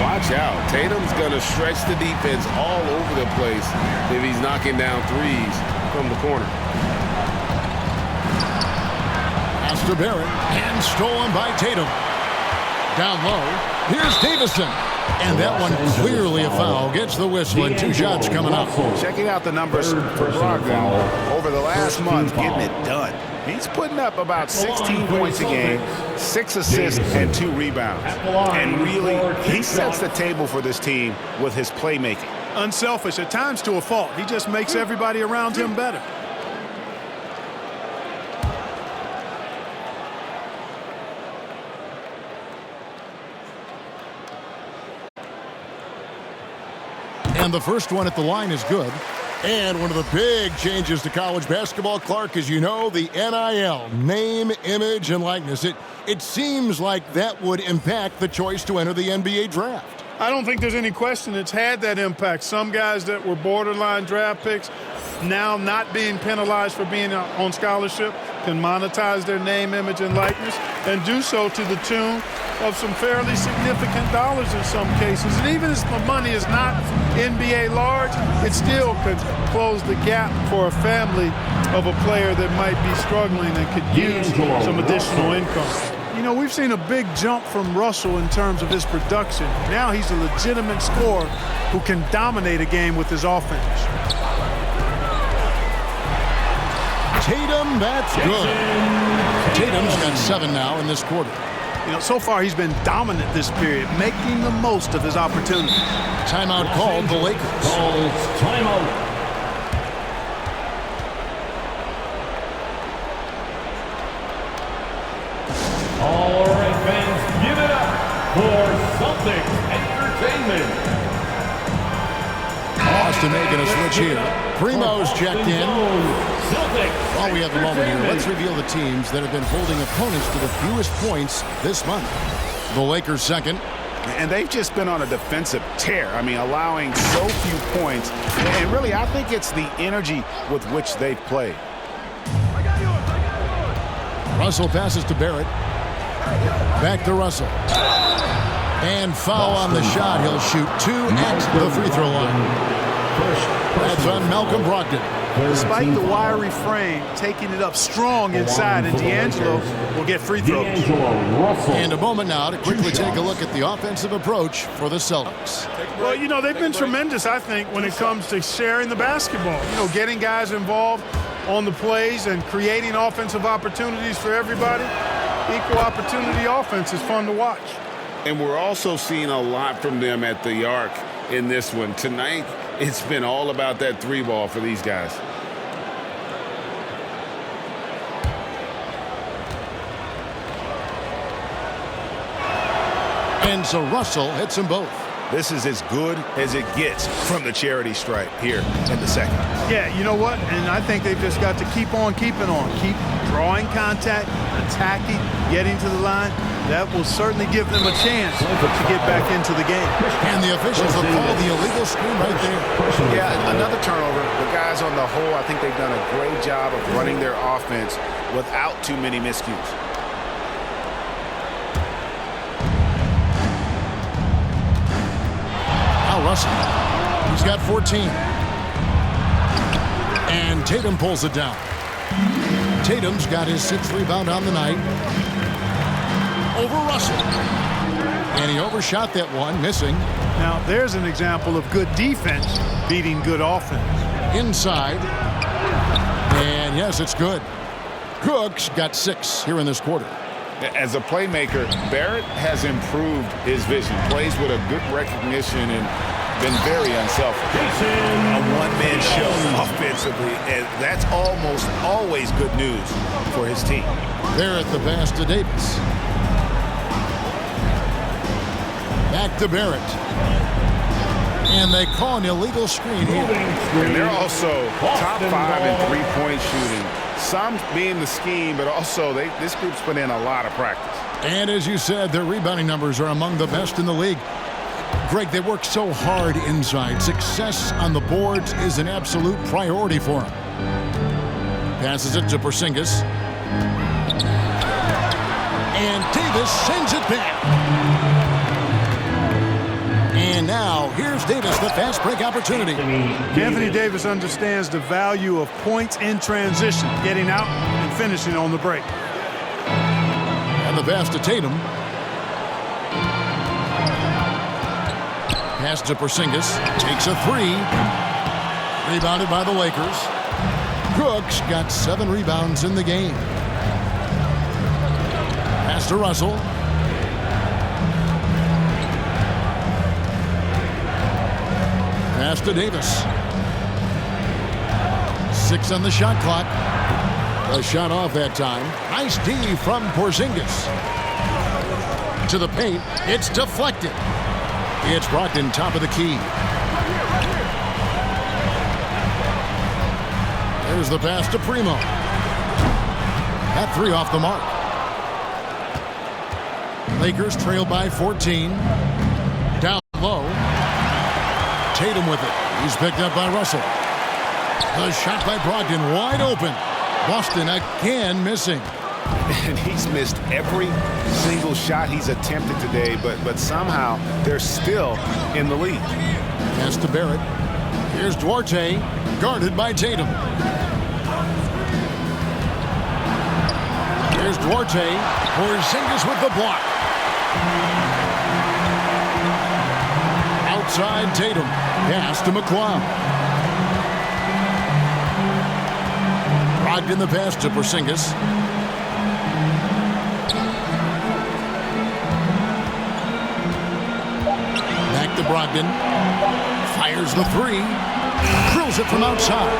Watch out. Tatum's going to stretch the defense all over the place if he's knocking down threes from the corner. Pass to Barrett, and stolen by Tatum. Down low, here's Davison. And that one clearly a foul. Gets the whistle and two shots coming up. Checking out the numbers for Brogdon over the last month, getting it done. He's putting up about 16 points a game, 6 assists, and 2 rebounds. And really, he sets the table for this team with his playmaking. Unselfish, at times to a fault. He just makes everybody around him better. And the first one at the line is good. And one of the big changes to college basketball, Clark, is, you know, the NIL, name, image, and likeness. It seems like that would impact the choice to enter the NBA draft. I don't think there's any question it's had that impact. Some guys that were borderline draft picks now not being penalized for being on scholarship can monetize their name, image, and likeness and do so to the tune of some fairly significant dollars in some cases. And even if the money is not NBA large, it still could close the gap for a family of a player that might be struggling and could use some additional income. You know, we've seen a big jump from Russell in terms of his production. Now he's a legitimate scorer who can dominate a game with his offense. Tatum, that's good. Tatum's got 7 now in this quarter. You know, so far he's been dominant this period, making the most of his opportunities. Timeout called the Lakers. Calls timeout. All right, fans, give it up for Celtics Entertainment. Austin making a switch here. Primo's checked in. While we have a moment here, let's reveal the teams that have been holding opponents to the fewest points this month. The Lakers second. And they've just been on a defensive tear. I mean, allowing so few points. And really, I think it's the energy with which they've played. Russell passes to Barrett. Back to Russell. And foul on the shot. He'll shoot 2 at the free throw line. That's on Malcolm Brogdon. Despite the wiry frame, taking it up strong inside, and D'Angelo will get free throws. And a moment now to quickly take a look at the offensive approach for the Celtics. Well, you know, they've been tremendous, I think, when it comes to sharing the basketball. You know, getting guys involved on the plays and creating offensive opportunities for everybody. Equal opportunity offense is fun to watch. And we're also seeing a lot from them at the arc in this one. Tonight, it's been all about that three ball for these guys. And so Russell hits them both. This is as good as it gets from the charity stripe here in the second. Yeah, you know what? And I think they've just got to keep on keeping on. Keep drawing contact, attacking, getting to the line. That will certainly give them a chance to get back into the game. And the officials have called the illegal screen right there. Yeah, another turnover. The guys on the whole, I think they've done a great job of running their offense without too many miscues. Russell. He's got 14. And Tatum pulls it down. Tatum's got his 6th rebound on the night. Over Russell. And he overshot that one, missing. Now, there's an example of good defense beating good offense. Inside. And yes, it's good. Cook's got 6 here in this quarter. As a playmaker, Barrett has improved his vision. Plays with a good recognition and been very unselfish. A one-man show offensively, and that's almost always good news for his team. Barrett the pass to Davis. Back to Barrett. And they call an illegal screen here. And they're also top 5 in three-point shooting. Some being the scheme, but also this group's put in a lot of practice. And as you said, their rebounding numbers are among the best in the league. Greg, they work so hard inside. Success on the boards is an absolute priority for them. Passes it to Porzingis. And Davis sends it back. And now, here's Davis, the fast break opportunity. Anthony Davis understands the value of points in transition, getting out and finishing on the break. And the pass to Tatum. Pass to Porzingis. Takes a 3. Rebounded by the Lakers. Cook's got 7 rebounds in the game. Pass to Russell. Pass to Davis. 6 on the shot clock. A shot off that time. Nice D from Porzingis. To the paint. It's deflected. It's Brogdon, top of the key. There's the pass to Primo. That 3 off the mark. Lakers trail by 14. Down low. Tatum with it. He's picked up by Russell. The shot by Brogdon wide open. Boston again missing. And he's missed every single shot he's attempted today, but somehow they're still in the lead. Pass to Barrett. Here's Duarte, guarded by Tatum. Here's Duarte. Porzingis with the block. Outside Tatum. Pass to McCloud. Brogdon the pass to Porzingis. Back to Brogdon. Fires the 3. Drills it from outside.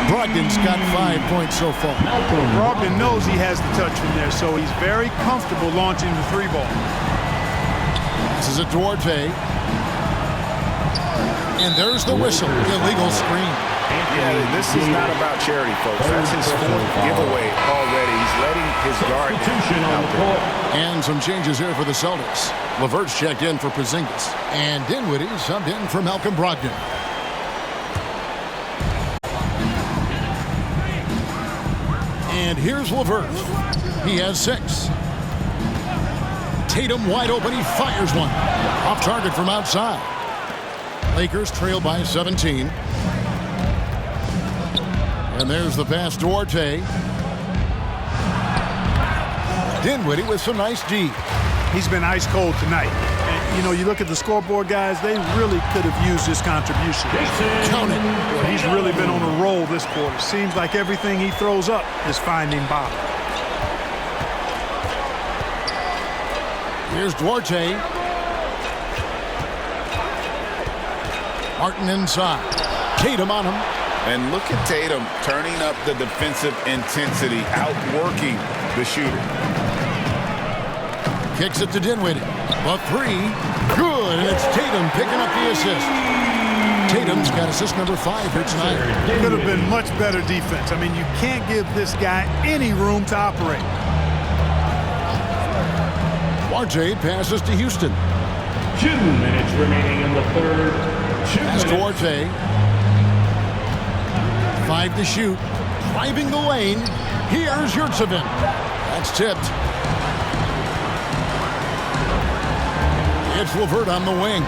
Brogdon's got 5 points so far. Brogdon knows he has the touch from there, so he's very comfortable launching the 3 ball. This is a Duarte. And there's the whistle. Illegal screen. Yeah, this is not about charity, folks. That's his 4th giveaway already. He's letting his guard out there. And some changes here for the Celtics. LeVert's checked in for Porzingis. And Dinwiddie subbed in for Malcolm Brogdon. And here's LeVert. He has 6. Tatum wide open. He fires one. Off target from outside. Lakers trail by 17. And there's the pass to Duarte. Dinwiddie with some nice D. He's been ice cold tonight. And, you know, you look at the scoreboard, guys, they really could have used this contribution. Count it. He's really been on a roll this quarter. Seems like everything he throws up is finding bottom. Here's Duarte. Martin inside. Tatum on him. And look at Tatum turning up the defensive intensity, outworking the shooter. Kicks it to Dinwiddie. The three. Good. And it's Tatum picking up the assist. Tatum's got assist number 5 here tonight. Could have been much better defense. I mean, you can't give this guy any room to operate. RJ passes to Houston. 2 minutes remaining in the third. Pass to Duarte. 5 to shoot. Driving the lane. Here's Yurtsevin. That's tipped. It's LeVert on the wing.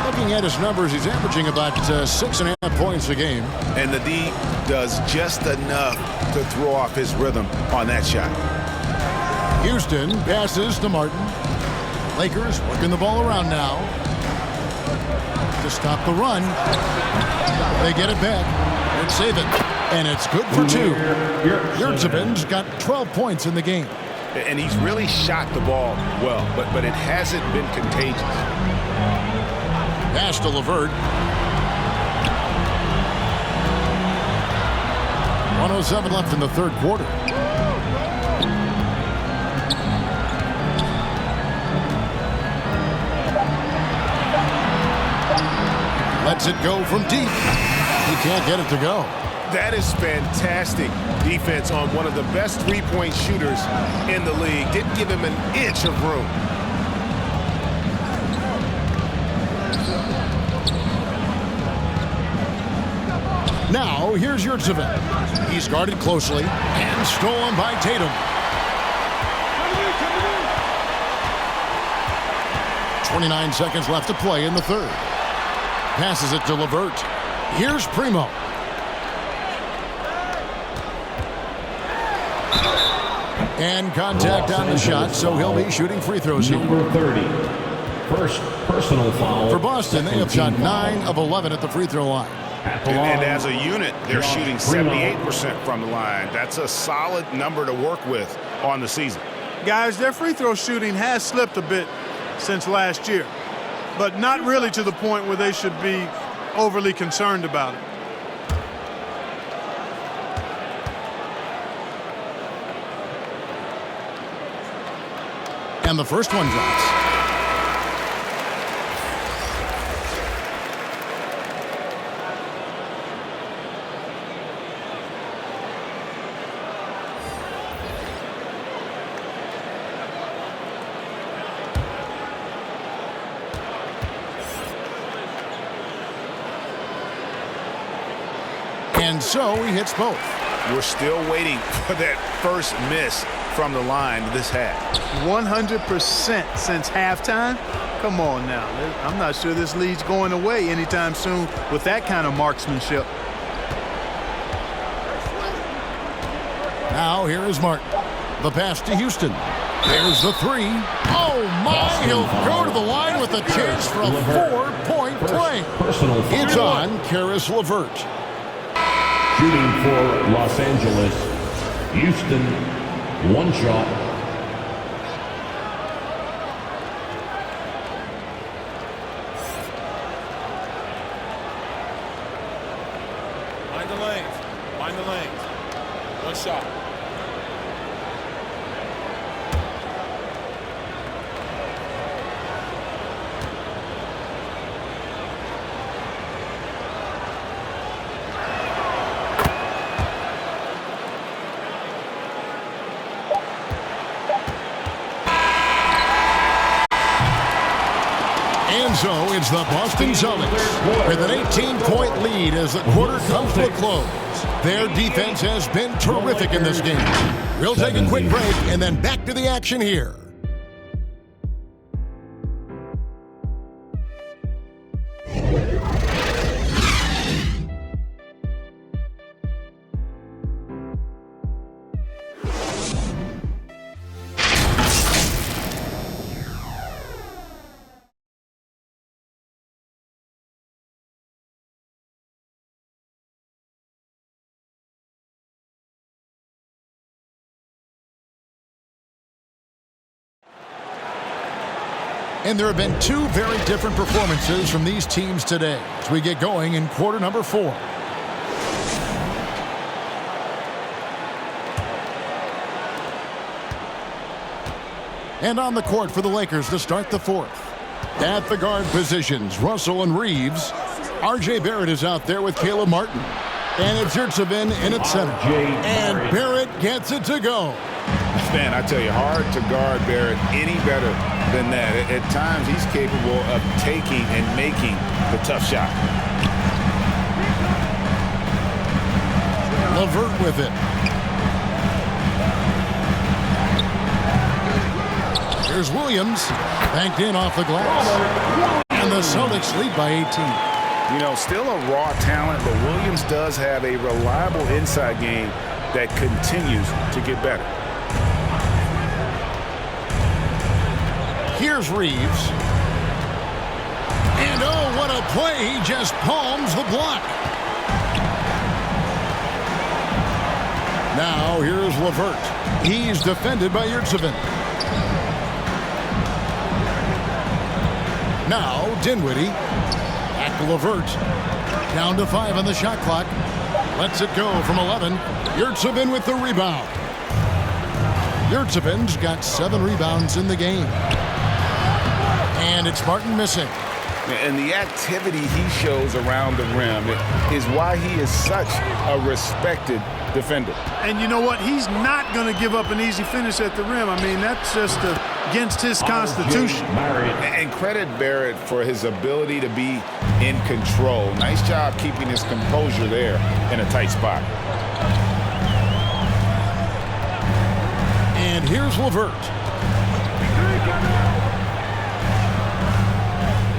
Looking at his numbers, he's averaging about 6.5 points a game. And the D does just enough to throw off his rhythm on that shot. Houston passes to Martin. Lakers working the ball around now to stop the run. They get it back and save it. And it's good for 2. Yurtseven's got 12 points in the game. And he's really shot the ball well, but it hasn't been contagious. Pass to LeVert. 1:07 left in the third quarter. Lets it go from deep. He can't get it to go. That is fantastic defense on one of the best three-point shooters in the league. Didn't give him an inch of room. Now, here's Yurtseven. He's guarded closely and stolen by Tatum. 29 seconds left to play in the third. Passes it to LeVert. Here's Primo. And contact on the shot, so he'll be shooting free throws here. Number 30. First personal foul. For Boston, they have shot 9 of 11 at the free throw line. And as a unit, they're shooting 78% from the line. That's a solid number to work with on the season. Guys, their free throw shooting has slipped a bit since last year, but not really to the point where they should be overly concerned about it. And the first one drops. And so he hits both. We're still waiting for that first miss from the line this half. 100% since halftime? Come on now. I'm not sure this lead's going away anytime soon with that kind of marksmanship. Now here is Martin. The pass to Houston. There's the three. Oh my, he'll go to the line with a chance for a 4-point play. It's on Karis LeVert. Shooting for Los Angeles. Houston, 1 shot. Mind the lanes. Mind the lanes. 1 shot. And so it's the Boston Celtics with an 18-point lead as the quarter comes to a close. Their defense has been terrific in this game. We'll take a quick break and then back to the action here. And there have been two very different performances from these teams today as we get going in quarter number 4. And on the court for the Lakers to start the 4th. At the guard positions, Russell and Reeves. R.J. Barrett is out there with Caleb Martin. And it's Yurtsevin in at center. And Barrett gets it to go. Man, I tell you, hard to guard Barrett any better than that. At times, he's capable of taking and making the tough shot. LeVert with it. Here's Williams. Banked in off the glass. And the Celtics lead by 18. You know, still a raw talent, but Williams does have a reliable inside game that continues to get better. Here's Reeves. And oh, what a play. He just palms the block. Now here's LeVert. He's defended by Yurtsevin. Now Dinwiddie. Back to LeVert. Down to 5 on the shot clock. Lets it go from 11. Yurtsevin with the rebound. Yurtsevin's got 7 rebounds in the game. And it's Martin missing. And the activity he shows around the rim is why he is such a respected defender. And you know what? He's not going to give up an easy finish at the rim. I mean, that's just against his constitution. And credit Barrett for his ability to be in control. Nice job keeping his composure there in a tight spot. And here's LeVert.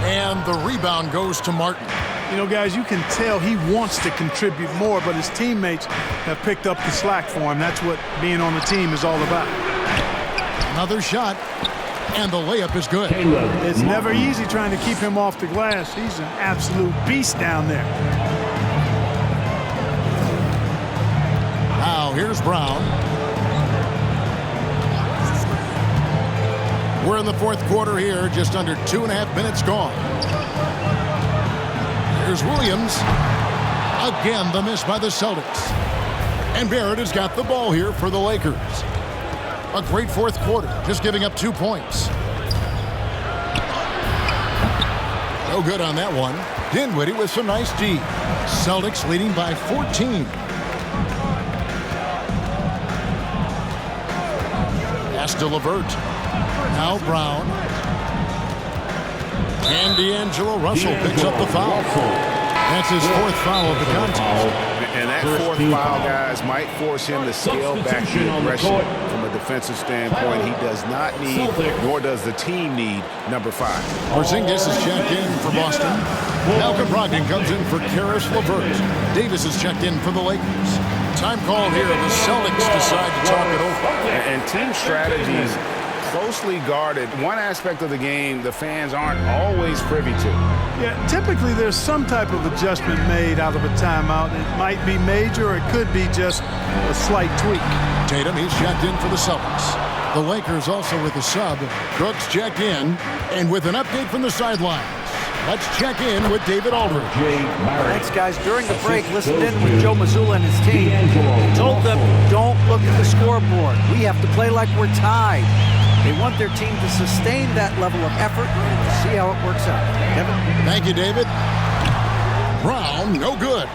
And the rebound goes to Martin. You know, guys, you can tell he wants to contribute more, but his teammates have picked up the slack for him. That's what being on the team is all about. Another shot, and the layup is good. It's never easy trying to keep him off the glass. He's an absolute beast down there. Now, here's Brown. We're in the 4th quarter here, just under 2.5 minutes gone. Here's Williams. Again, the miss by the Celtics. And Barrett has got the ball here for the Lakers. A great 4th quarter, just giving up 2 points. No good on that one. Dinwiddie with some nice D. Celtics leading by 14. Pass to LeVert. Now Brown. And D'Angelo Russell picks up the foul. That's his 4th foul of the contest. And that 4th foul, guys, might force him to scale back the aggression from a defensive standpoint. He does not need, nor does the team need, number 5. Porzingis is checked in for Boston. Malcolm Brogdon comes in for Karis LeVert. Davis is checked in for the Lakers. Time called here. The Celtics decide to talk it over. And team strategies closely guarded. One aspect of the game the fans aren't always privy to. Yeah, typically there's some type of adjustment made out of a timeout. It might be major or it could be just a slight tweak. Tatum, he's checked in for the Celtics. The Lakers also with a sub. Brooks checked in. And with an update from the sidelines, let's check in with David Aldridge. Thanks, guys. During the break, listened in with Joe Mazzulla and his team. He told them, don't look at the scoreboard. We have to play like we're tied. They want their team to sustain that level of effort and see how it works out. Kevin? Thank you, David. Brown, no good.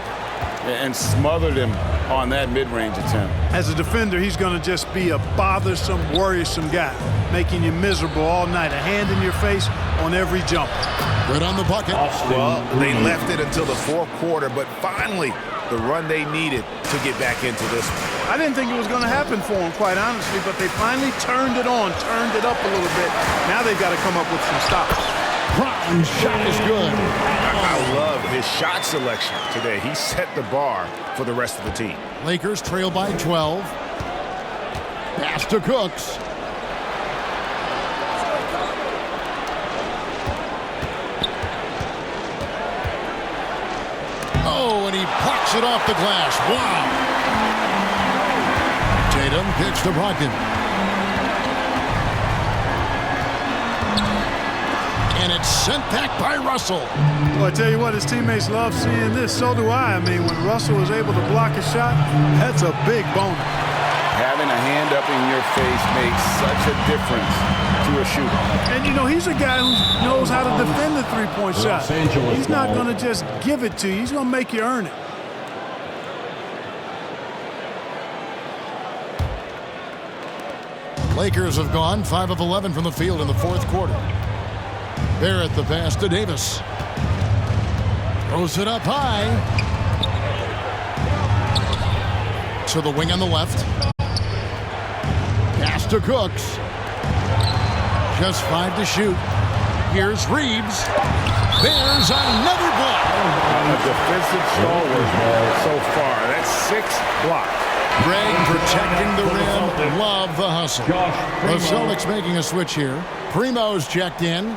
And smothered him on that mid-range attempt. As a defender, he's going to just be a bothersome, worrisome guy, making you miserable all night. A hand in your face on every jump. Good on the bucket. Well, they left it until the 4th quarter, but finally the run they needed to get back into this one. I didn't think it was going to happen for them, quite honestly, but they finally turned it on, turned it up a little bit. Now they've got to come up with some stops. Brown's shot is good. I love his shot selection today. He set the bar for the rest of the team. Lakers trail by 12. Pass to Cooks. Oh, and he plucks it off the glass. Wow. Tatum kicks to Brogdon. And it's sent back by Russell. Well, I tell you what, his teammates love seeing this. So do I. I mean, when Russell was able to block a shot, that's a big bonus. Having a hand up in your face makes such a difference to a shooter. And, you know, he's a guy who knows how to defend the three-point shot. He's not going to just give it to you. He's going to make you earn it. Lakers have gone 5 of 11 from the field in the fourth quarter. Barrett the pass to Davis. Throws it up high. To the wing on the left. Pass to Cooks. Just 5 to shoot. Here's Reeves. There's another block. A defensive stalwart so far. That's 6 blocks. Greg protecting the rim. Love the hustle. The Celtics making a switch here. Primo's checked in.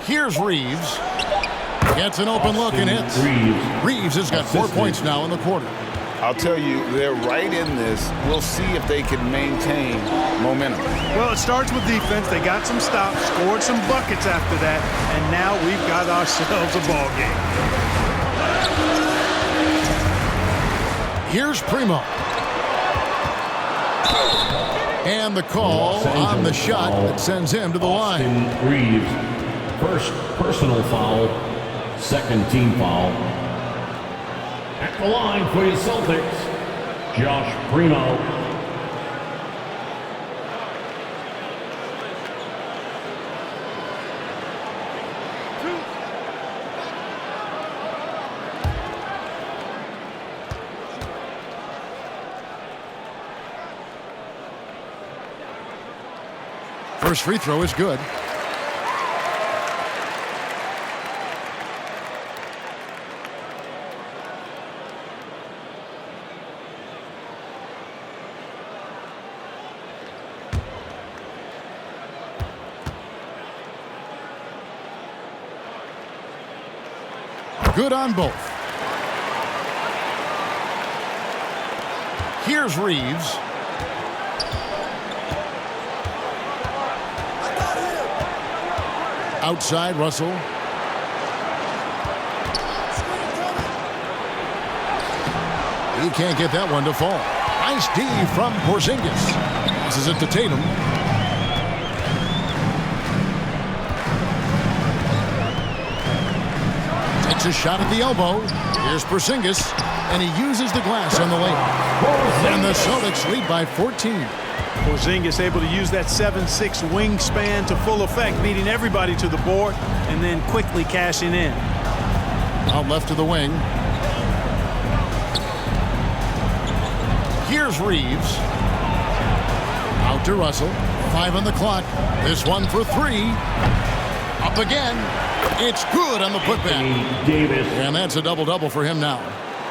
Here's Reeves. Gets an open look and hits. Reeves has got 4 points now in the quarter. I'll tell you, they're right in this. We'll see if they can maintain momentum. Well, it starts with defense. They got some stops, scored some buckets after that, and now we've got ourselves a ball game. Here's Primo. And the call on the shot that sends him to the line. Reeves, first personal foul, second team foul. At the line for your Celtics, Josh Primo. First free throw is good. Good on both. Here's Reeves. Outside, Russell. He can't get that one to fall. Nice D from Porzingis. Passes it to Tatum. Takes a shot at the elbow. Here's Porzingis, and he uses the glass on the layup. And the Celtics lead by 14. Porzingis able to use that 7'6" wingspan to full effect, beating everybody to the board and then quickly cashing in. Out left to the wing. Here's Reeves. Out to Russell. 5 on the clock. This one for 3. Up again. It's good on the putback. Davis. And that's a double-double for him now.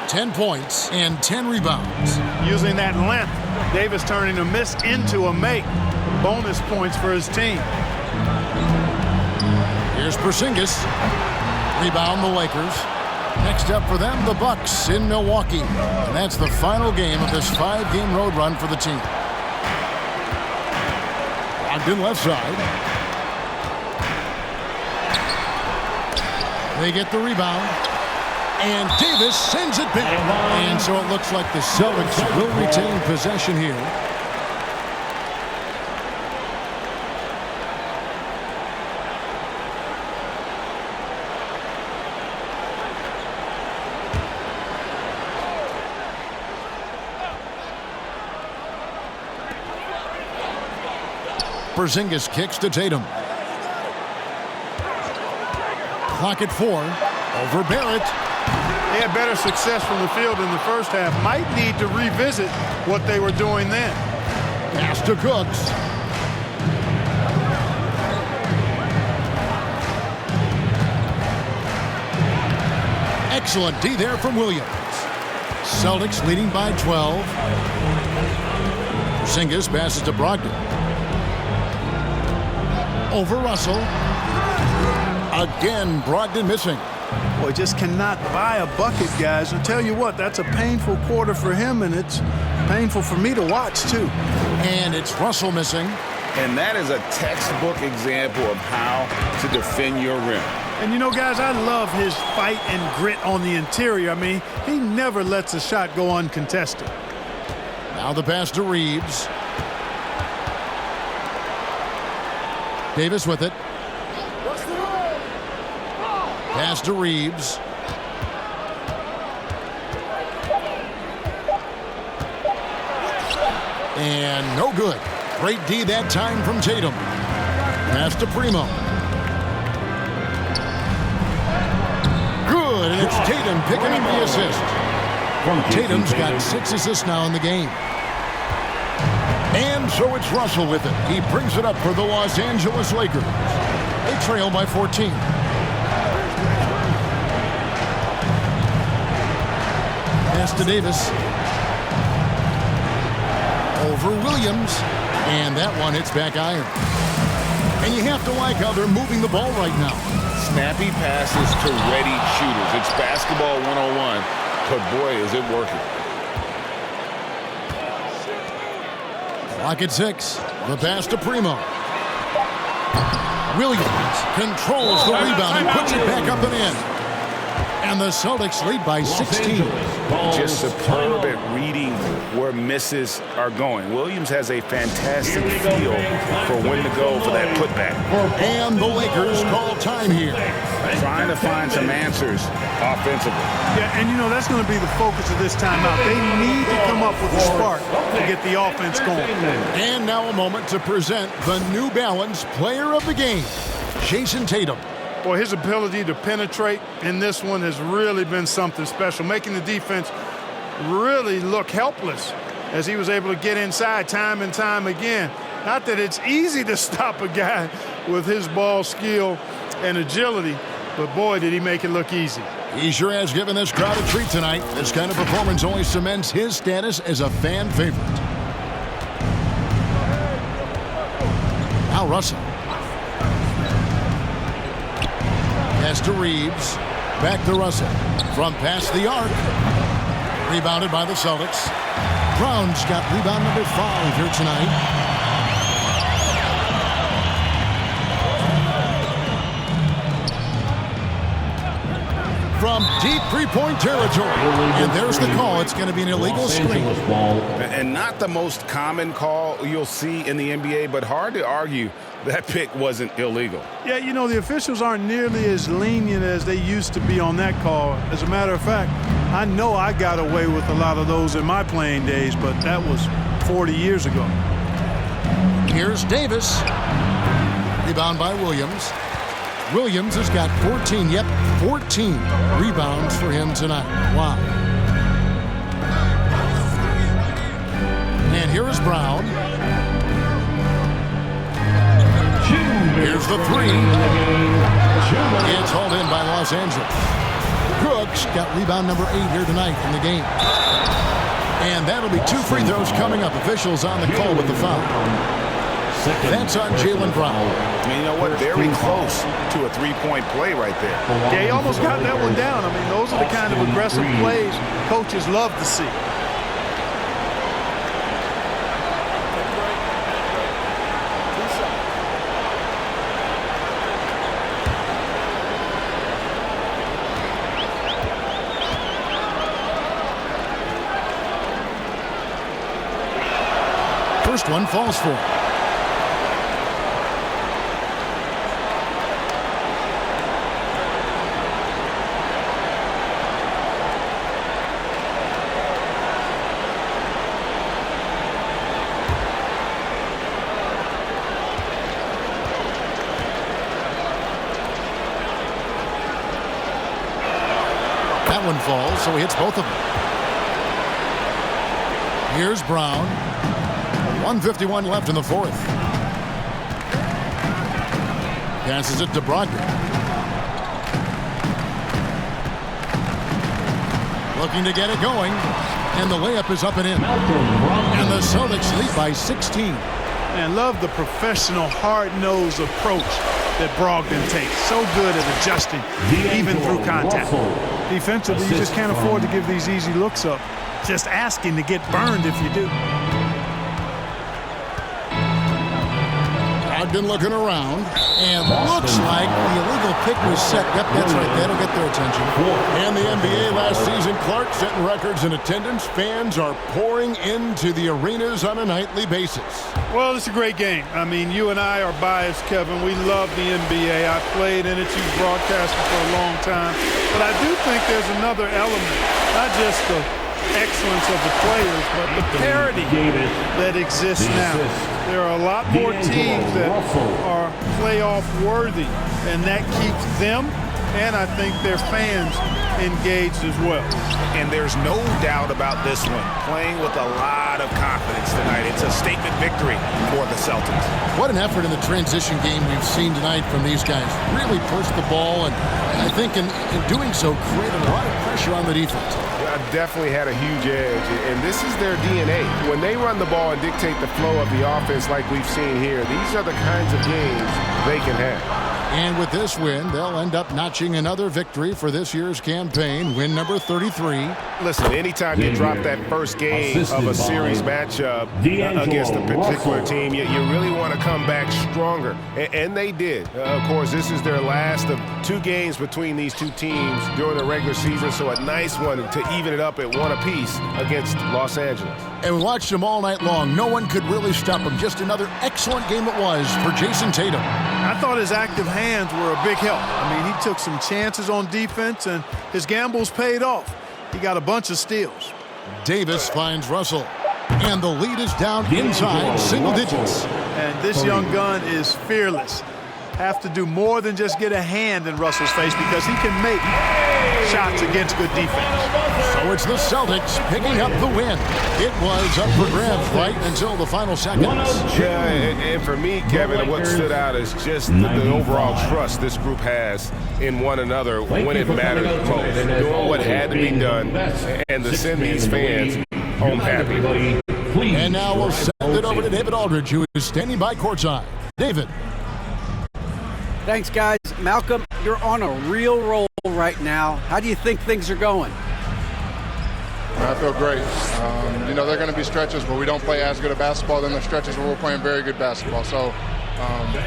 10 points and 10 rebounds. Using that length, Davis turning a miss into a make. Bonus points for his team. Here's Porzingis. Rebound the Lakers. Next up for them, the Bucks in Milwaukee. And that's the final game of this 5-game road run for the team. Ogden left side. They get the rebound. And Davis sends it back. And so it looks like the Celtics will retain possession here. Porzingis kicks to Tatum. Clock at 4. Over Barrett. They had better success from the field in the first half. Might need to revisit what they were doing then. Pass to Cooks. Excellent D there from Williams. Celtics leading by 12. Porzingis passes to Brogdon. Over Russell. Again, Brogdon missing. Boy, just cannot buy a bucket, guys. I'll tell you what, that's a painful quarter for him, and it's painful for me to watch, too. And it's Russell missing. And that is a textbook example of how to defend your rim. And, you know, guys, I love his fight and grit on the interior. I mean, he never lets a shot go uncontested. Now the pass to Reeves. Davis with it. Pass to Reeves. And no good. Great D that time from Tatum. Pass to Primo. Good, and it's Tatum picking up the assist. Tatum's got 6 assists now in the game. And so it's Russell with it. He brings it up for the Los Angeles Lakers. They trail by 14. Pass to Davis. Over Williams. And that one hits back iron. And you have to like how they're moving the ball right now. Snappy passes to ready shooters. It's basketball 101, but boy, is it working. Clock at 6. The pass to Primo. Williams controls the rebound and puts it back up and in. And the Celtics lead by 16. Just superb at reading where misses are going. Williams has a fantastic feel for when to go for that putback. And the Lakers call time here. Trying to find some answers offensively. Yeah, and you know, that's going to be the focus of this timeout. They need to come up with a spark to get the offense going. And now a moment to present the New Balance Player of the Game, Jason Tatum. Boy, his ability to penetrate in this one has really been something special, making the defense really look helpless as he was able to get inside time and time again. Not that it's easy to stop a guy with his ball skill and agility, but boy, did he make it look easy. He sure has given this crowd a treat tonight. This kind of performance only cements his status as a fan favorite. Now Russell. Pass to Reeves. Back to Russell. From past the arc. Rebounded by the Celtics. Brown's got rebound number 5 here tonight. From deep three-point territory. And there's the call. It's going to be an illegal screen. And not the most common call you'll see in the NBA, but hard to argue that pick wasn't illegal. Yeah, you know, the officials aren't nearly as lenient as they used to be on that call. As a matter of fact, I know I got away with a lot of those in my playing days, but that was 40 years ago. Here's Davis. Rebound by Williams. Williams has got 14 rebounds for him tonight. Wow. And here is Brown. Here's the 3. It's hauled in by Los Angeles. Crooks got rebound number 8 here tonight in the game. And that'll be 2 free throws coming up. Officials on the call with the foul. That's on Jaylen Brown. And you know what? Very close to a three-point play right there. Yeah, he almost got that one down. I mean, those are the kind of aggressive plays coaches love to see. First one falls for him. That one falls, so he hits both of them. Here's Brown. 1:51 left in the 4th. Passes it to Brogdon. Looking to get it going. And the layup is up and in. And the Celtics lead by 16. And love the professional, hard-nosed approach that Brogdon takes. So good at adjusting, even through contact. Defensively, you just can't afford to give these easy looks up. Just asking to get burned if you do. Brogdon looking around, and looks like the illegal pick was set. Yep, that's right. That'll get their attention. And the NBA last season, Clark setting records in attendance. Fans are pouring into the arenas on a nightly basis. Well, it's a great game. I mean, you and I are biased, Kevin. We love the NBA. I played in it. You've broadcasted for a long time. But I do think there's another element, not just the excellence of the players, but the parity that exists now. There are a lot more teams that are playoff worthy, and that keeps them and I think their fans engaged as well. And there's no doubt about this one. Playing with a lot of confidence tonight. It's a statement victory for the Celtics. What an effort in the transition game we've seen tonight from these guys. Really pushed the ball, and I think in doing so created a lot of pressure on the defense. Definitely had a huge edge, and this is their DNA. When they run the ball and dictate the flow of the offense like we've seen here, these are the kinds of games they can have. And with this win, they'll end up notching another victory for this year's campaign, win number 33. Listen, anytime you drop that first game of a series matchup against a particular team, you really want to come back stronger, and they did. Of course, this is their last of 2 games between these two teams during the regular season, so a nice one to even it up at 1 apiece against Los Angeles. And we watched him all night long. No one could really stop him. Just another excellent game it was for Jason Tatum. I thought his active hands were a big help. I mean, he took some chances on defense, and his gambles paid off. He got a bunch of steals. Davis finds Russell, and the lead is down inside single digits. And this young gun is fearless. Have to do more than just get a hand in Russell's face because he can make shots against good defense. So it's the Celtics picking up the win. It was up for grabs right until the final seconds. Yeah, and for me, Kevin, what stood out is just the overall trust this group has in one another when it matters most. Doing what had to be done and to send these fans home happy. And now we'll send it over to David Aldridge, who is standing by courtside. David. Thanks, guys. Malcolm, you're on a real roll right now. How do you think things are going? I feel great. You know, there are going to be stretches where we don't play as good a basketball than the stretches where we're playing very good basketball. So,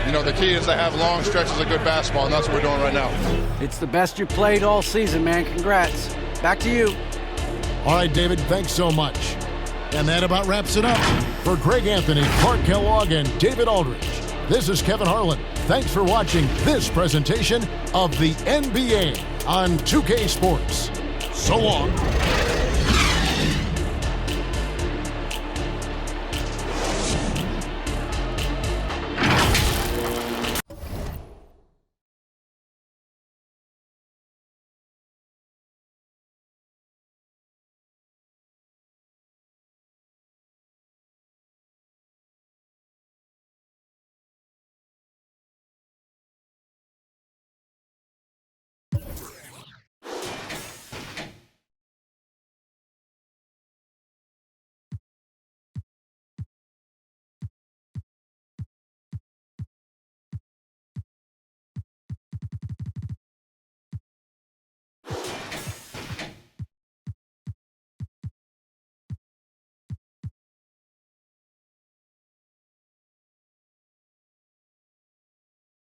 you know, the key is to have long stretches of good basketball, and that's what we're doing right now. It's the best you played all season, man. Congrats. Back to you. All right, David, thanks so much. And that about wraps it up. For Greg Anthony, Clark Kellogg, and David Aldridge, this is Kevin Harlan. Thanks for watching this presentation of the NBA on 2K Sports. So long.